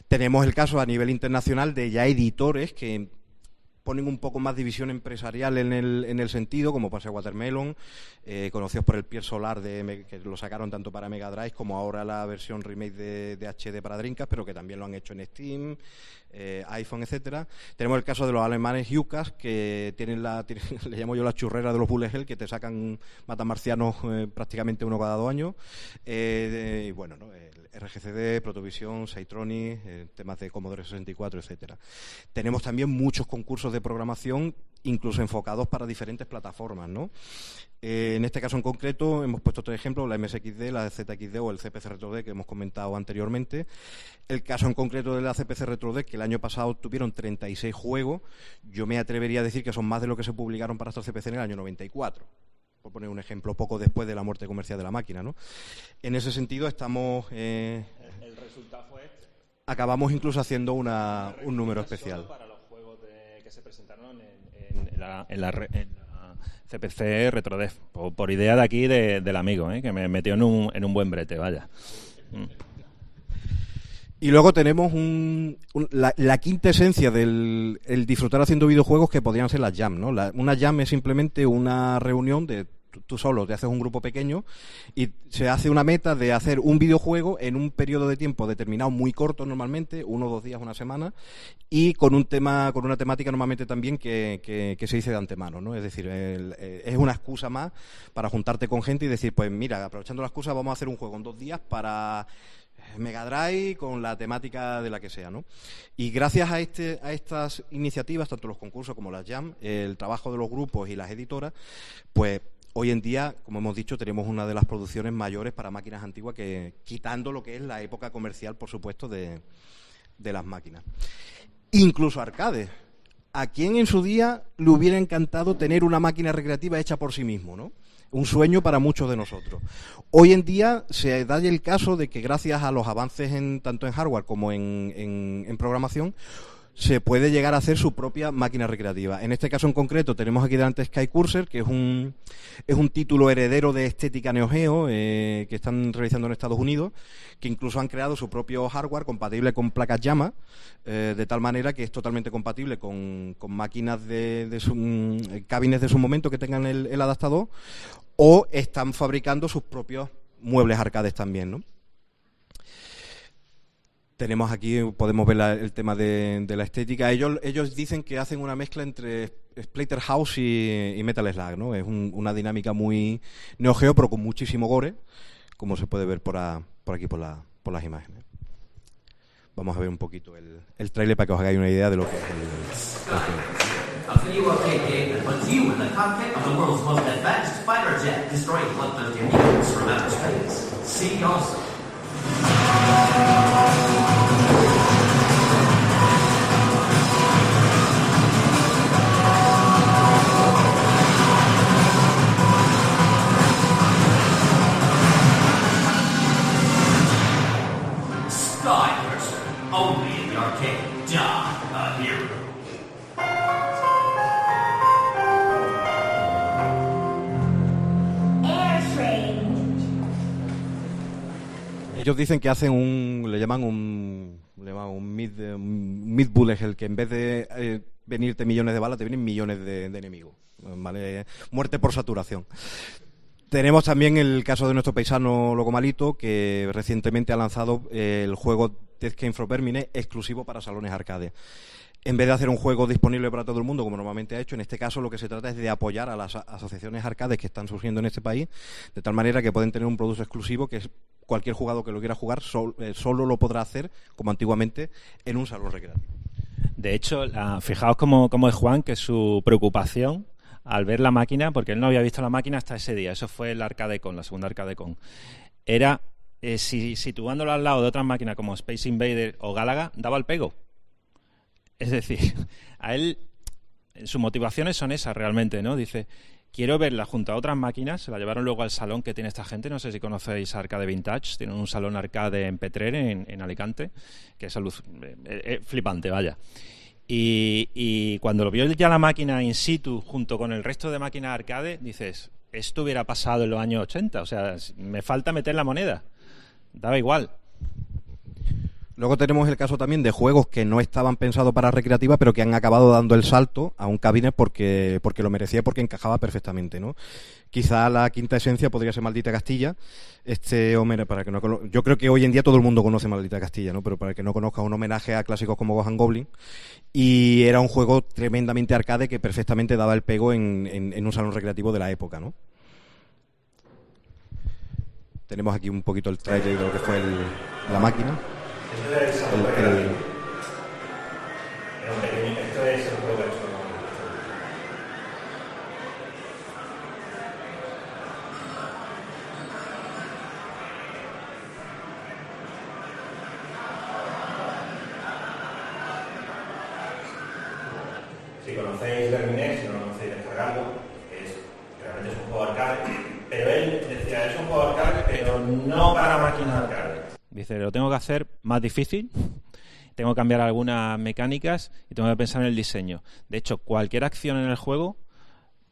Tenemos el caso a nivel internacional de ya editores que ponen un poco más división empresarial en el sentido, como pasa Watermelon, conocidos por el Pierre Solar, que lo sacaron tanto para Mega Drive como ahora la versión remake de HD para Dreamcast, pero que también lo han hecho en Steam, iPhone, etcétera. Tenemos el caso de los alemanes Yukas, que tienen le llamo yo la churrera de los Bullet Hell, que te sacan matamarcianos prácticamente uno cada 2 años. Y bueno, ¿no? RGCD, Protovision, Saitronic, temas de Commodore 64, etcétera. Tenemos también muchos concursos de programación, incluso enfocados para diferentes plataformas, ¿no? En este caso en concreto hemos puesto 3 ejemplos: la MSXD, la ZXD o el CPC RetroD, que hemos comentado anteriormente. El caso en concreto de la CPC RetroD, que el año pasado tuvieron 36 juegos, yo me atrevería a decir que son más de lo que se publicaron para Astra CPC en el año 94. Por poner un ejemplo, poco después de la muerte comercial de la máquina, ¿no? En ese sentido estamos... el resultado fue este. Acabamos incluso haciendo un número especial. Solo para los juegos que se presentaron en la CPC RetroDev, por idea de aquí del amigo, que me metió en un buen brete, vaya. Y luego tenemos la quinta esencia del disfrutar haciendo videojuegos, que podrían ser las jam, ¿no? Una jam es simplemente una reunión de tú solo, te haces un grupo pequeño y se hace una meta de hacer un videojuego en un periodo de tiempo determinado, muy corto normalmente, 1 o 2 días, una semana, y con una temática normalmente también que se dice de antemano, ¿no? Es decir, es una excusa más para juntarte con gente y decir, pues mira, aprovechando la excusa, vamos a hacer un juego en 2 días para Mega Drive con la temática de la que sea, ¿no? Y gracias a estas iniciativas, tanto los concursos como las jam, el trabajo de los grupos y las editoras, pues hoy en día, como hemos dicho, tenemos una de las producciones mayores para máquinas antiguas, que quitando lo que es la época comercial, por supuesto, de las máquinas. Incluso arcades. ¿A quién en su día le hubiera encantado tener una máquina recreativa hecha por sí mismo, ¿no? Un sueño para muchos de nosotros. Hoy en día se da el caso de que gracias a los avances tanto en hardware como en programación, se puede llegar a hacer su propia máquina recreativa. En este caso en concreto tenemos aquí delante Sky Cursor, que es un título heredero de Estética Neo Geo, que están realizando en Estados Unidos, que incluso han creado su propio hardware compatible con placas llama, de tal manera que es totalmente compatible con máquinas cabines de su momento que tengan el adaptador, o están fabricando sus propios muebles arcades también, ¿no? Tenemos aquí, podemos ver el tema de la estética. Ellos dicen que hacen una mezcla entre Splatterhouse y Metal Slug, ¿no? Es una dinámica muy Neo Geo, pero con muchísimo gore, como se puede ver por aquí por las imágenes. Vamos a ver un poquito el trailer para que os hagáis una idea de lo que es el A video arcade game that puts you in the cockpit of the world's most advanced fighter jet, destroying bloodthirsty mutants from outer space. See also. Sky Cursor, only in the arcade. Die, a hero. Ellos dicen que hacen le llaman un mid-bullet, el que en vez de venirte millones de balas, te vienen millones de enemigos, ¿vale? Muerte por saturación. Tenemos también el caso de nuestro paisano Loco Malito, que recientemente ha lanzado el juego Death Came from Vermine, exclusivo para salones arcade. En vez de hacer un juego disponible para todo el mundo, como normalmente ha hecho, en este caso lo que se trata es de apoyar a las asociaciones arcades que están surgiendo en este país, de tal manera que pueden tener un producto exclusivo que cualquier jugador que lo quiera jugar solo lo podrá hacer, como antiguamente, en un salón recreativo. De hecho, fijaos cómo es Juan, que su preocupación al ver la máquina, porque él no había visto la máquina hasta ese día, eso fue el ArcadeCon, la segunda ArcadeCon, era si situándolo al lado de otras máquinas como Space Invader o Galaga, daba el pego. Es decir, a él, sus motivaciones son esas realmente, ¿no? Dice, quiero verla junto a otras máquinas. Se la llevaron luego al salón que tiene esta gente. No sé si conocéis Arcade Vintage. Tienen un salón arcade en Petrer, en Alicante, que es flipante, vaya. Y cuando lo vio ya la máquina in situ junto con el resto de máquinas arcade, dices, esto hubiera pasado en los años 80. O sea, me falta meter la moneda. Daba igual. Luego tenemos el caso también de juegos que no estaban pensados para recreativa, pero que han acabado dando el salto a un cabinet porque lo merecía, porque encajaba perfectamente, ¿no? Quizá la quinta esencia podría ser Maldita Castilla. Yo creo que hoy en día todo el mundo conoce Maldita Castilla, ¿no? Pero para el que no conozca, un homenaje a clásicos como Ghost and Goblin. Y era un juego tremendamente arcade que perfectamente daba el pego en un salón recreativo de la época, ¿no? Tenemos aquí un poquito el trailer de lo que fue la máquina. Esto es el juego de hecho. Si conocéis Vermine, si no lo conocéis, descargarlo, realmente es un juego arcade, pero él decía, es un juego arcade, pero no para máquinas arcade. Dice, lo tengo que hacer más difícil, tengo que cambiar algunas mecánicas y tengo que pensar en el diseño. De hecho, cualquier acción en el juego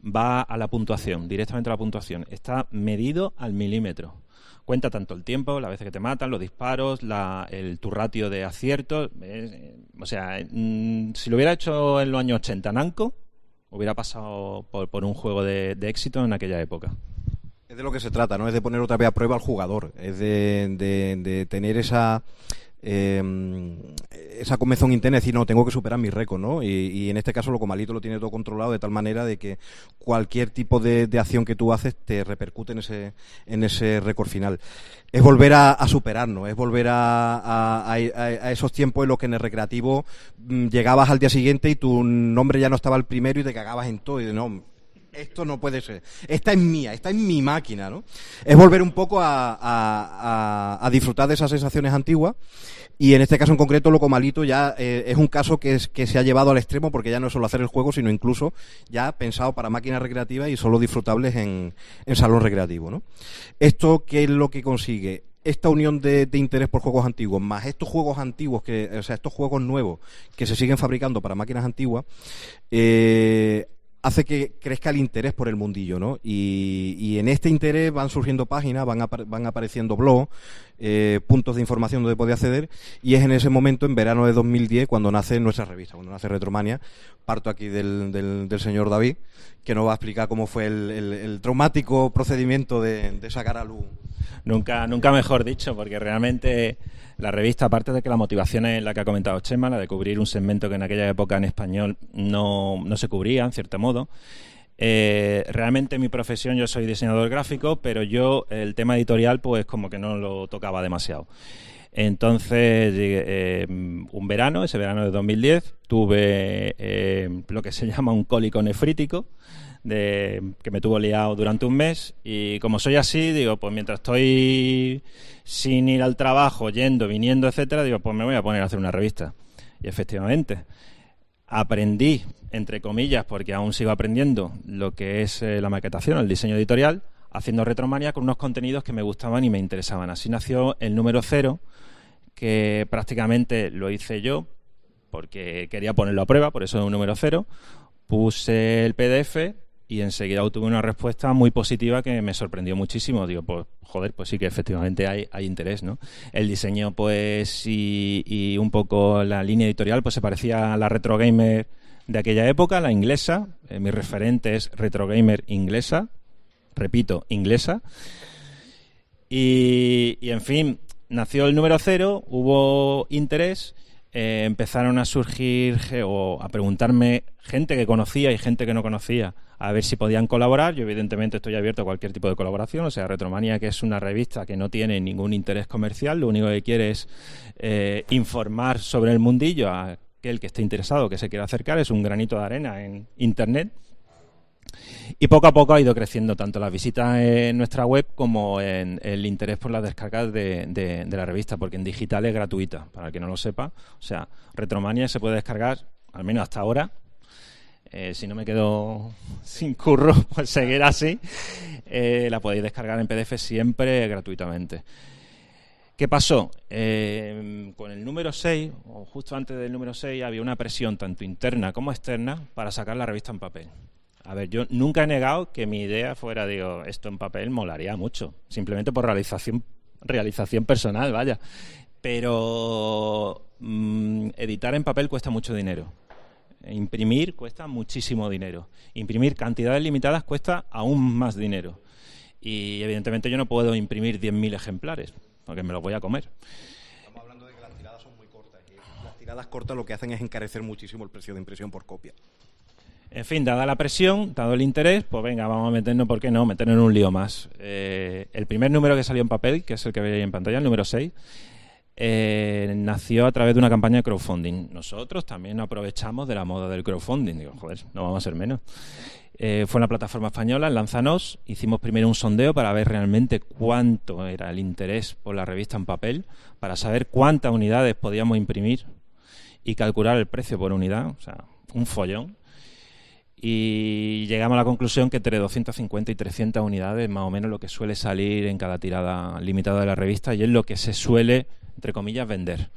va a la puntuación, directamente a la puntuación. Está medido al milímetro. Cuenta tanto el tiempo, las veces que te matan, los disparos, tu ratio de aciertos. O sea, si lo hubiera hecho en los años 80 Namco, hubiera pasado por un juego de éxito en aquella época. Es de lo que se trata, ¿no? Es de poner otra vez a prueba al jugador, es de tener esa comezón interna, es decir, no, tengo que superar mi récord, ¿no? Y en este caso Loco Malito lo tiene todo controlado de tal manera de que cualquier tipo de acción que tú haces te repercute en ese récord final. Es volver a superarnos, es volver a esos tiempos en los que en el recreativo llegabas al día siguiente y tu nombre ya no estaba el primero y te cagabas en todo y de no... Esto no puede ser. Esta es mía, esta es mi máquina, ¿no? Es volver un poco a disfrutar de esas sensaciones antiguas. Y en este caso en concreto, Loco Malito ya es un caso que se ha llevado al extremo porque ya no es solo hacer el juego, sino incluso ya pensado para máquinas recreativas y solo disfrutables en salón recreativo, ¿no? ¿Esto qué es lo que consigue? esta unión de interés por juegos antiguos, más estos juegos antiguos, estos juegos nuevos que se siguen fabricando para máquinas antiguas, hace que crezca el interés por el mundillo, ¿no? Y en este interés van surgiendo páginas, van apareciendo blogs, puntos de información donde poder acceder, y es en ese momento, en verano de 2010, cuando nace nuestra revista, cuando nace Retromania. Parto aquí del señor David, que nos va a explicar cómo fue el traumático procedimiento de sacar a luz. Nunca mejor dicho, porque realmente la revista, aparte de que la motivación es la que ha comentado Chema, la de cubrir un segmento que en aquella época en español no se cubría, en cierto modo. Realmente mi profesión, yo soy diseñador gráfico, pero yo el tema editorial pues como que no lo tocaba demasiado. Entonces, un verano, ese verano de 2010, tuve lo que se llama un cólico nefrítico, que me tuvo liado durante un mes, y como soy así, digo, pues mientras estoy sin ir al trabajo, yendo, viniendo, etcétera, digo, pues me voy a poner a hacer una revista. Y efectivamente, aprendí, entre comillas, porque aún sigo aprendiendo, lo que es la maquetación, el diseño editorial, haciendo Retromania con unos contenidos que me gustaban y me interesaban. Así nació el número 0, que prácticamente lo hice yo, porque quería ponerlo a prueba, por eso es un número 0. Puse el PDF y enseguida obtuve una respuesta muy positiva que me sorprendió muchísimo. Digo, pues joder, pues sí que efectivamente hay interés, ¿no? El diseño, pues, y un poco la línea editorial, pues se parecía a la Retro Gamer de aquella época, la inglesa. Mi referente es Retro Gamer inglesa, repito, inglesa. Y en fin, nació el número 0, hubo interés. Empezaron a surgir o a preguntarme gente que conocía y gente que no conocía a ver si podían colaborar. Yo evidentemente estoy abierto a cualquier tipo de colaboración. O sea, Retromania, que es una revista que no tiene ningún interés comercial, lo único que quiere es informar sobre el mundillo a aquel que esté interesado, que se quiera acercar. Es un granito de arena en Internet. Y poco a poco ha ido creciendo tanto las visitas en nuestra web como en el interés por las descargas de la revista, porque en digital es gratuita, para el que no lo sepa. O sea, Retromania se puede descargar, al menos hasta ahora. Si no me quedo sin curro, pues seguir así. La podéis descargar en PDF siempre gratuitamente. ¿Qué pasó? Con el número 6, o justo antes del número 6, había una presión tanto interna como externa para sacar la revista en papel. A ver, yo nunca he negado que mi idea fuera, digo, esto en papel molaría mucho, simplemente por realización personal, vaya. Pero editar en papel cuesta mucho dinero. Imprimir cuesta muchísimo dinero. Imprimir cantidades limitadas cuesta aún más dinero. Y evidentemente yo no puedo imprimir 10.000 ejemplares, porque me los voy a comer. Estamos hablando de que las tiradas son muy cortas. Y las tiradas cortas lo que hacen es encarecer muchísimo el precio de impresión por copia. En fin, dada la presión, dado el interés, pues venga, vamos a meternos, ¿por qué no? Meternos en un lío más. El primer número que salió en papel, que es el que veis en pantalla, el número 6, nació a través de una campaña de crowdfunding. Nosotros también aprovechamos de la moda del crowdfunding. Digo, joder, no vamos a ser menos. Fue una plataforma española, en Lanzanos. Hicimos primero un sondeo para ver realmente cuánto era el interés por la revista en papel, para saber cuántas unidades podíamos imprimir y calcular el precio por unidad. O sea, un follón. Y llegamos a la conclusión que entre 250 y 300 unidades más o menos lo que suele salir en cada tirada limitada de la revista, y es lo que se suele, entre comillas, vender.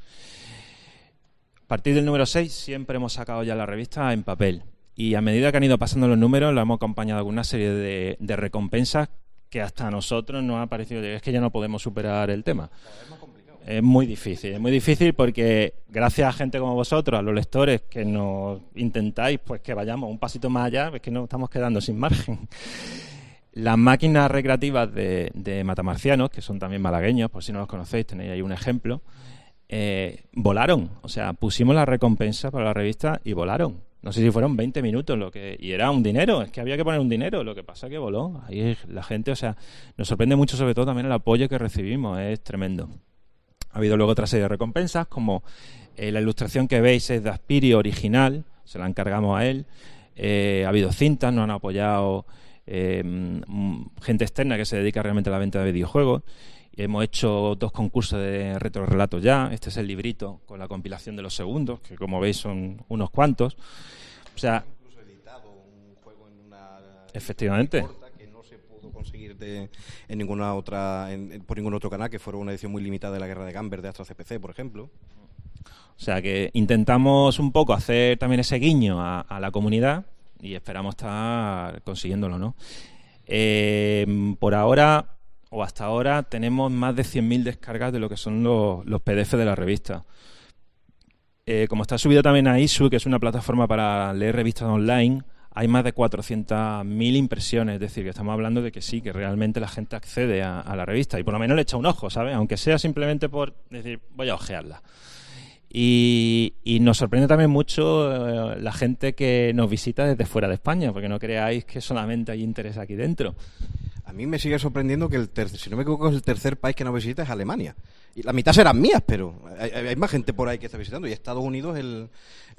A partir del número 6 siempre hemos sacado ya la revista en papel, y a medida que han ido pasando los números la hemos acompañado con una serie de recompensas que hasta a nosotros nos ha parecido es que ya no podemos superar el tema. Es muy difícil porque gracias a gente como vosotros, a los lectores que nos intentáis pues que vayamos un pasito más allá, es que nos estamos quedando sin margen. Las máquinas recreativas de Matamarcianos, que son también malagueños, por si no los conocéis, tenéis ahí un ejemplo, volaron. O sea, pusimos la recompensa para la revista y volaron. No sé si fueron 20 minutos y era un dinero, es que había que poner un dinero, lo que pasa es que voló. Ahí la gente, o sea, nos sorprende mucho sobre todo también el apoyo que recibimos, es tremendo. Ha habido luego otra serie de recompensas, como la ilustración que veis es de Aspiri original, se la encargamos a él. Ha habido cintas, nos han apoyado gente externa que se dedica realmente a la venta de videojuegos. Hemos hecho 2 concursos de retrorelatos ya. Este es el librito con la compilación de los segundos, que como veis son unos cuantos. O sea, incluso editado un juego en una efectivamente. Corta que no se pudo pudo conseguir en ninguna otra, por ningún otro canal, que fuera una edición muy limitada de la Guerra de Gamber de Astra CPC, por ejemplo. O sea que intentamos un poco hacer también ese guiño a la comunidad y esperamos estar consiguiéndolo, ¿no? Por ahora, o hasta ahora, tenemos más de 100.000 descargas de lo que son los PDF de la revista. Como está subido también a Issuu, que es una plataforma para leer revistas online, hay más de 400.000 impresiones. Es decir, que estamos hablando de que sí, que realmente la gente accede a la revista y por lo menos le echa un ojo, ¿sabes? Aunque sea simplemente por decir, voy a ojearla. Y nos sorprende también mucho la gente que nos visita desde fuera de España, porque no creáis que solamente hay interés aquí dentro. A mí me sigue sorprendiendo que si no me equivoco, el tercer país que nos visita es Alemania. Y la mitad serán mías, pero hay más gente por ahí que está visitando. Y Estados Unidos el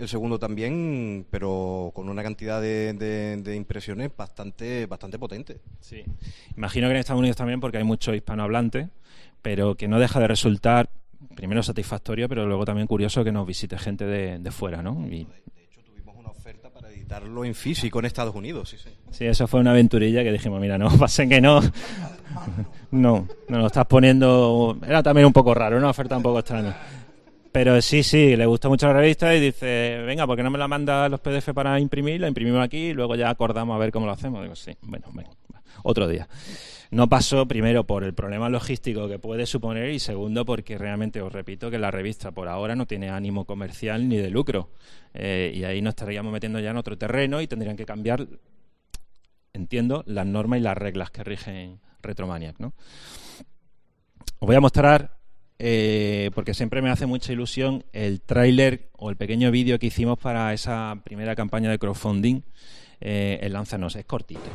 segundo también, pero con una cantidad de impresiones bastante potente. Sí. Imagino que en Estados Unidos también, porque hay muchos hispanohablantes, pero que no deja de resultar primero satisfactorio, pero luego también curioso que nos visite gente de fuera, ¿no? De hecho, tuvimos una oferta para editarlo en físico en Estados Unidos, sí. Sí, eso fue una aventurilla que dijimos, mira, no, pasen que no. No lo estás poniendo... Era también un poco raro, una oferta un poco extraña. Pero sí, le gustó mucho la revista y dice, venga, ¿por qué no me la mandas los PDF para imprimir? La imprimimos aquí y luego ya acordamos a ver cómo lo hacemos. Digo, sí, bueno, otro día. No pasó, primero, por el problema logístico que puede suponer y segundo, porque realmente os repito que la revista por ahora no tiene ánimo comercial ni de lucro. Y ahí nos estaríamos metiendo ya en otro terreno y tendrían que cambiar, entiendo, las normas y las reglas que rigen Retromaniac, ¿no? Os voy a mostrar, porque siempre me hace mucha ilusión, el tráiler o el pequeño vídeo que hicimos para esa primera campaña de crowdfunding, el Lánzanos. Es cortito.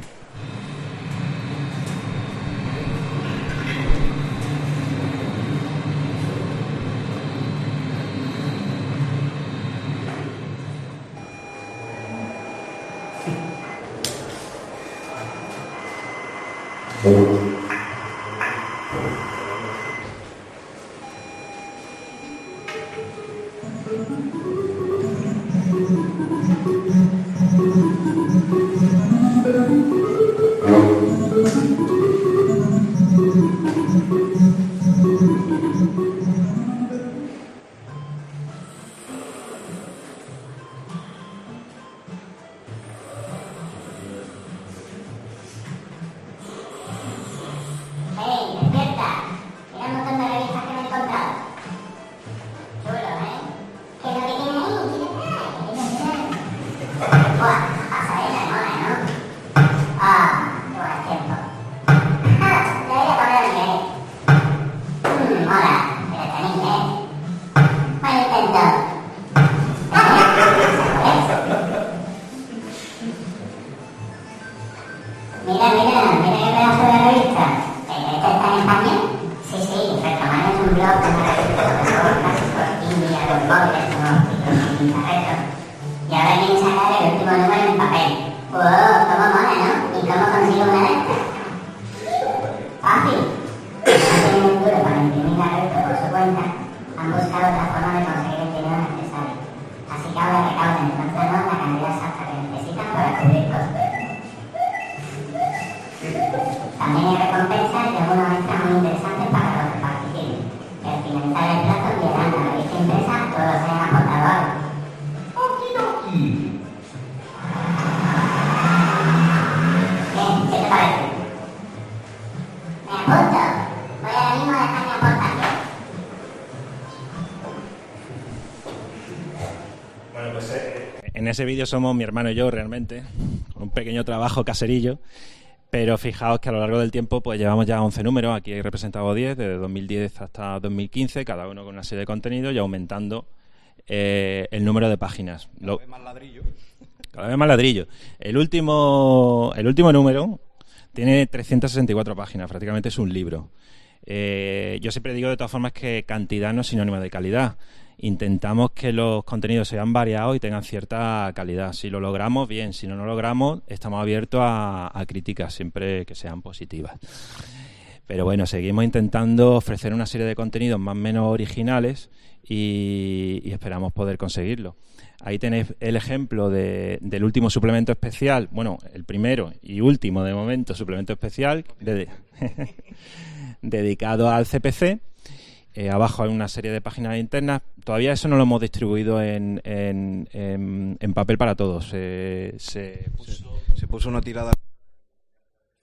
En ese vídeo somos mi hermano y yo realmente, con un pequeño trabajo caserillo, pero fijaos que a lo largo del tiempo pues llevamos ya 11 números, aquí hay representado 10, desde 2010 hasta 2015, cada uno con una serie de contenidos y aumentando el número de páginas. Cada vez más ladrillo. Cada vez más ladrillo. El último número tiene 364 páginas, prácticamente es un libro. Yo siempre digo de todas formas que cantidad no es sinónimo de calidad. Intentamos que los contenidos sean variados y tengan cierta calidad. Si lo logramos, bien. Si no lo logramos, estamos abiertos a críticas, siempre que sean positivas. Pero bueno, seguimos intentando ofrecer una serie de contenidos más o menos originales y esperamos poder conseguirlo. Ahí tenéis el ejemplo del último suplemento especial, bueno, el primero y último de momento suplemento especial dedicado al CPC. Abajo hay una serie de páginas internas. Todavía eso no lo hemos distribuido en papel para todos. Se puso una tirada,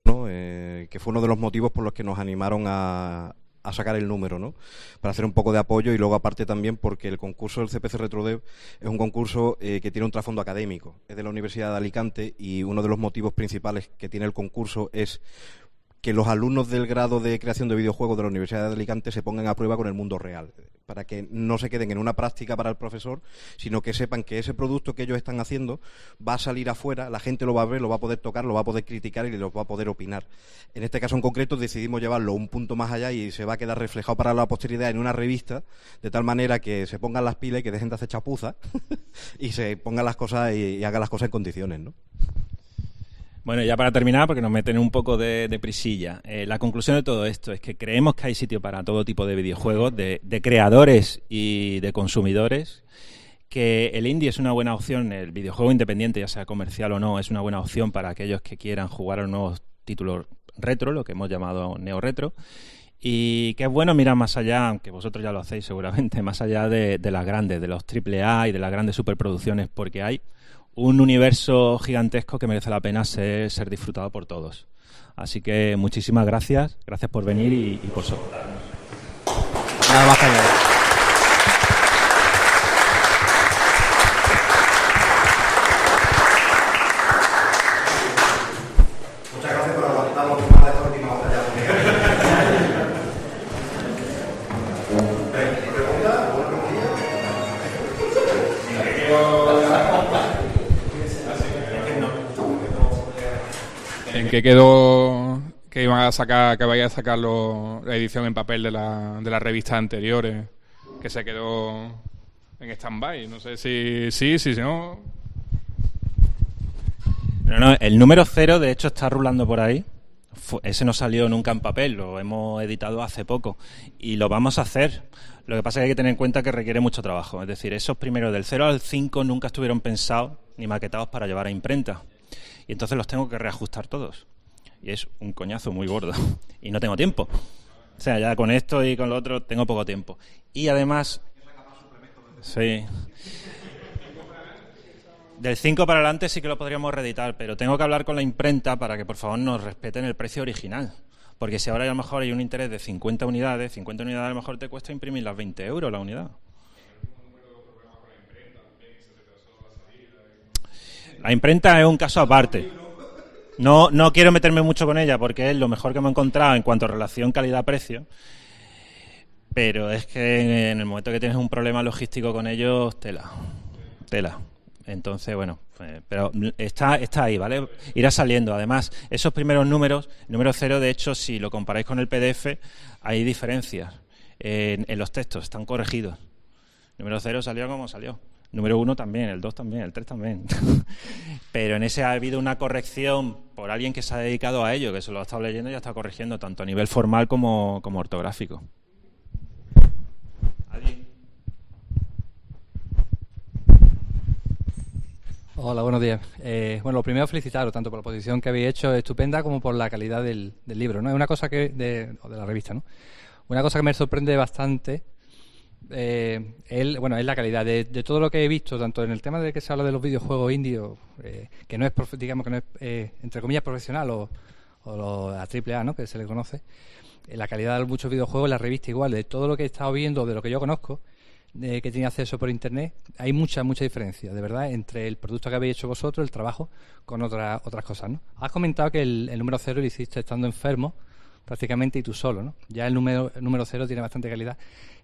¿no? Que fue uno de los motivos por los que nos animaron a sacar el número, ¿no? Para hacer un poco de apoyo, y luego aparte también porque el concurso del CPC RetroDev es un concurso que tiene un trasfondo académico, es de la Universidad de Alicante, y uno de los motivos principales que tiene el concurso es que los alumnos del grado de creación de videojuegos de la Universidad de Alicante se pongan a prueba con el mundo real, para que no se queden en una práctica para el profesor, sino que sepan que ese producto que ellos están haciendo va a salir afuera, la gente lo va a ver, lo va a poder tocar, lo va a poder criticar y lo va a poder opinar. En este caso en concreto decidimos llevarlo un punto más allá y se va a quedar reflejado para la posteridad en una revista, de tal manera que se pongan las pilas y que dejen de hacer chapuzas y se pongan las cosas y hagan las cosas en condiciones, ¿no? Bueno, ya para terminar, porque nos meten un poco de prisilla, la conclusión de todo esto es que creemos que hay sitio para todo tipo de videojuegos, de creadores y de consumidores, que el indie es una buena opción, el videojuego independiente, ya sea comercial o no, es una buena opción para aquellos que quieran jugar a los nuevos títulos retro, lo que hemos llamado neo-retro, y que es bueno mirar más allá, aunque vosotros ya lo hacéis seguramente, más allá de las grandes, de los AAA y de las grandes superproducciones, porque hay un universo gigantesco que merece la pena ser disfrutado por todos. Así que muchísimas gracias por venir y por soportarnos. Nada más que añadir. Muchas gracias por aguantar los temas de esta última batalla. ¿Pregunta? ¿En qué quedó que iban a sacar, que vaya a sacar la edición en papel de las revistas anteriores, que se quedó en stand-by? No sé si no. No, el número 0 de hecho está rulando por ahí. Ese no salió nunca en papel, lo hemos editado hace poco y lo vamos a hacer. Lo que pasa es que hay que tener en cuenta que requiere mucho trabajo. Es decir, esos primeros del 0 al 5 nunca estuvieron pensados ni maquetados para llevar a imprenta. Y entonces los tengo que reajustar todos. Y es un coñazo muy gordo. Y no tengo tiempo. O sea, ya con esto y con lo otro tengo poco tiempo. Y además... Sí. Del 5 para adelante sí que lo podríamos reeditar, pero tengo que hablar con la imprenta para que por favor nos respeten el precio original. Porque si ahora a lo mejor hay un interés de 50 unidades a lo mejor te cuesta imprimir las 20 euros la unidad. La imprenta es un caso aparte. No quiero meterme mucho con ella porque es lo mejor que hemos encontrado en cuanto a relación calidad-precio. Pero es que en el momento que tienes un problema logístico con ellos, tela. Entonces, bueno, pero está ahí, ¿vale? Irá saliendo. Además, esos primeros números, número 0, de hecho, si lo comparáis con el PDF, hay diferencias en los textos, están corregidos. Número 0 salió como salió. Número 1 también, el 2 también, el 3 también. Pero en ese ha habido una corrección por alguien que se ha dedicado a ello, que se lo ha estado leyendo y ha estado corrigiendo, tanto a nivel formal como ortográfico. ¿Alguien? Hola, buenos días. Bueno, lo primero felicitaros tanto por la posición que habéis hecho, estupenda, como por la calidad del libro, ¿no? Es una cosa que de la revista, ¿no? Una cosa que me sorprende bastante es la calidad de todo lo que he visto, tanto en el tema de que se habla de los videojuegos indios, que no es, digamos que no es, entre comillas, profesional o la AAA, ¿no? Que se le conoce. La calidad de muchos videojuegos, la revista igual, de todo lo que he estado viendo, de lo que yo conozco, que tiene acceso por internet, hay mucha diferencia, de verdad, entre el producto que habéis hecho vosotros, el trabajo, con otras cosas, ¿no? Has comentado que el número 0 lo hiciste estando enfermo, prácticamente, y tú solo, ¿no? Ya el número 0 tiene bastante calidad.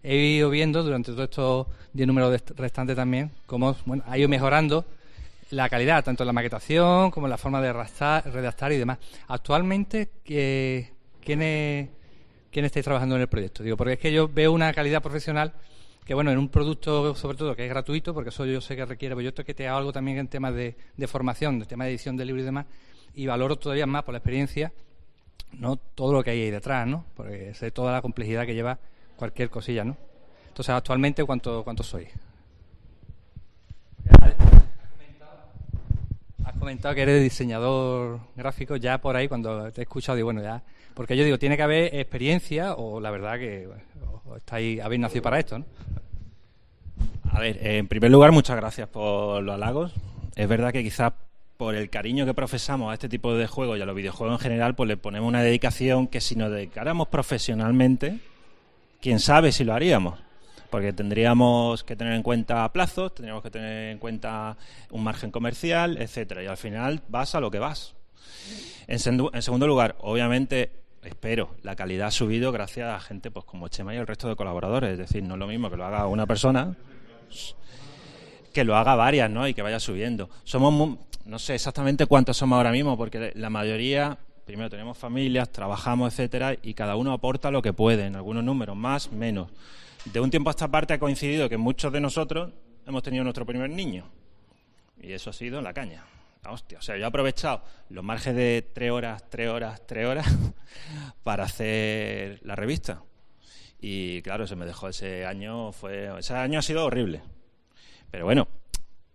He ido viendo durante todos estos 10 números restantes también cómo ha ido mejorando la calidad, tanto en la maquetación como en la forma de redactar y demás. Actualmente, ¿quién estáis trabajando en el proyecto? Digo, porque es que yo veo una calidad profesional que, bueno, en un producto, sobre todo, que es gratuito, porque eso yo sé que requiere, pero yo estoy que te hago algo también en temas de formación, de tema de edición de libros y demás, y valoro todavía más por la experiencia no todo lo que hay ahí detrás, ¿no? Porque sé toda la complejidad que lleva cualquier cosilla, ¿no? Entonces, actualmente, ¿cuánto sois? Has comentado que eres diseñador gráfico. Ya por ahí, cuando te he escuchado, digo, bueno, ya... Porque yo digo, tiene que haber experiencia o la verdad que habéis nacido para esto, ¿no? A ver, en primer lugar, muchas gracias por los halagos. Es verdad que quizás por el cariño que profesamos a este tipo de juegos y a los videojuegos en general, pues le ponemos una dedicación que si nos dedicáramos profesionalmente, quién sabe si lo haríamos. Porque tendríamos que tener en cuenta plazos, tendríamos que tener en cuenta un margen comercial, etcétera. Y al final vas a lo que vas. En segundo lugar, obviamente, espero, la calidad ha subido gracias a gente pues como Chema y el resto de colaboradores. Es decir, no es lo mismo que lo haga una persona que lo haga varias, ¿no? Y que vaya subiendo. No sé exactamente cuántos somos ahora mismo, porque la mayoría, primero tenemos familias, trabajamos, etcétera, y cada uno aporta lo que puede, en algunos números, más, menos. De un tiempo a esta parte ha coincidido que muchos de nosotros hemos tenido nuestro primer niño. Y eso ha sido la caña. La hostia. O sea, yo he aprovechado los márgenes de 3 horas para hacer la revista. Y claro, se me dejó ese año ha sido horrible. Pero bueno,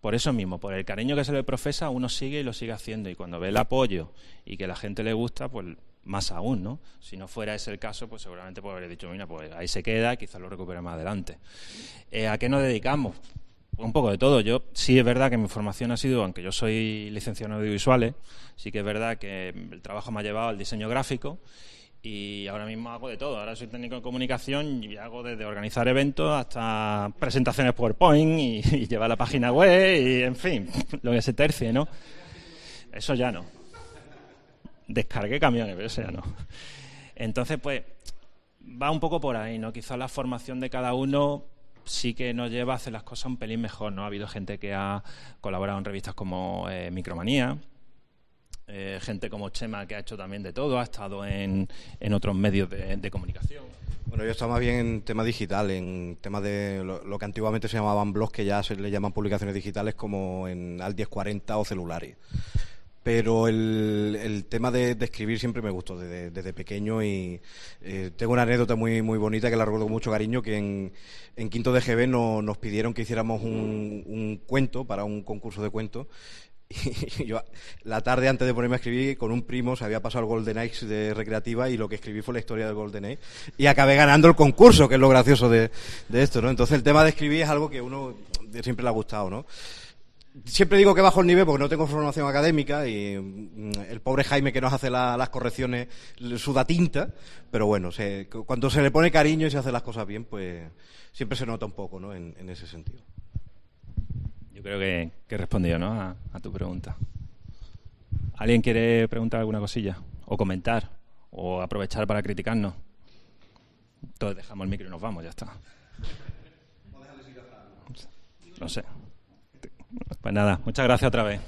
por eso mismo, por el cariño que se le profesa, uno sigue y lo sigue haciendo. Y cuando ve el apoyo y que la gente le gusta, pues más aún, ¿no? Si no fuera ese el caso, pues seguramente pues habría dicho, mira, pues ahí se queda, quizás lo recupere más adelante. ¿A qué nos dedicamos? Un poco de todo. Yo sí es verdad que mi formación ha sido, aunque yo soy licenciado en audiovisuales, sí que es verdad que el trabajo me ha llevado al diseño gráfico y ahora mismo hago de todo. Ahora soy técnico en comunicación y hago desde organizar eventos hasta presentaciones PowerPoint y llevar la página web y, en fin, lo que se tercie, ¿no? Eso ya no. Descargué camiones, pero eso ya no. Entonces, pues, va un poco por ahí, ¿no? Quizás la formación de cada uno sí que nos lleva a hacer las cosas un pelín mejor, ¿no? Ha habido gente que ha colaborado en revistas como Micromanía, gente como Chema que ha hecho también de todo, ha estado en otros medios de comunicación. Bueno, yo estaba más bien en tema digital, en temas de lo que antiguamente se llamaban blogs, que ya se le llaman publicaciones digitales, como en Al 1040 o celulares. Pero el tema de escribir siempre me gustó desde pequeño y tengo una anécdota muy muy bonita que la recuerdo con mucho cariño, que en quinto de GB nos pidieron que hiciéramos un cuento para un concurso de cuentos. Y yo, la tarde antes de ponerme a escribir, con un primo se había pasado el Golden Age de recreativa y lo que escribí fue la historia del Golden Age y acabé ganando el concurso, que es lo gracioso de esto, ¿no? Entonces el tema de escribir es algo que a uno siempre le ha gustado, ¿no? Siempre digo que bajo el nivel porque no tengo formación académica y el pobre Jaime que nos hace las correcciones suda tinta, pero bueno, cuando se le pone cariño y se hacen las cosas bien, pues siempre se nota un poco, ¿no? En ese sentido. Yo creo que he respondido, ¿no? a tu pregunta. ¿Alguien quiere preguntar alguna cosilla? O comentar, o aprovechar para criticarnos. Entonces dejamos el micro y nos vamos, ya está. No sé. Pues nada, muchas gracias otra vez.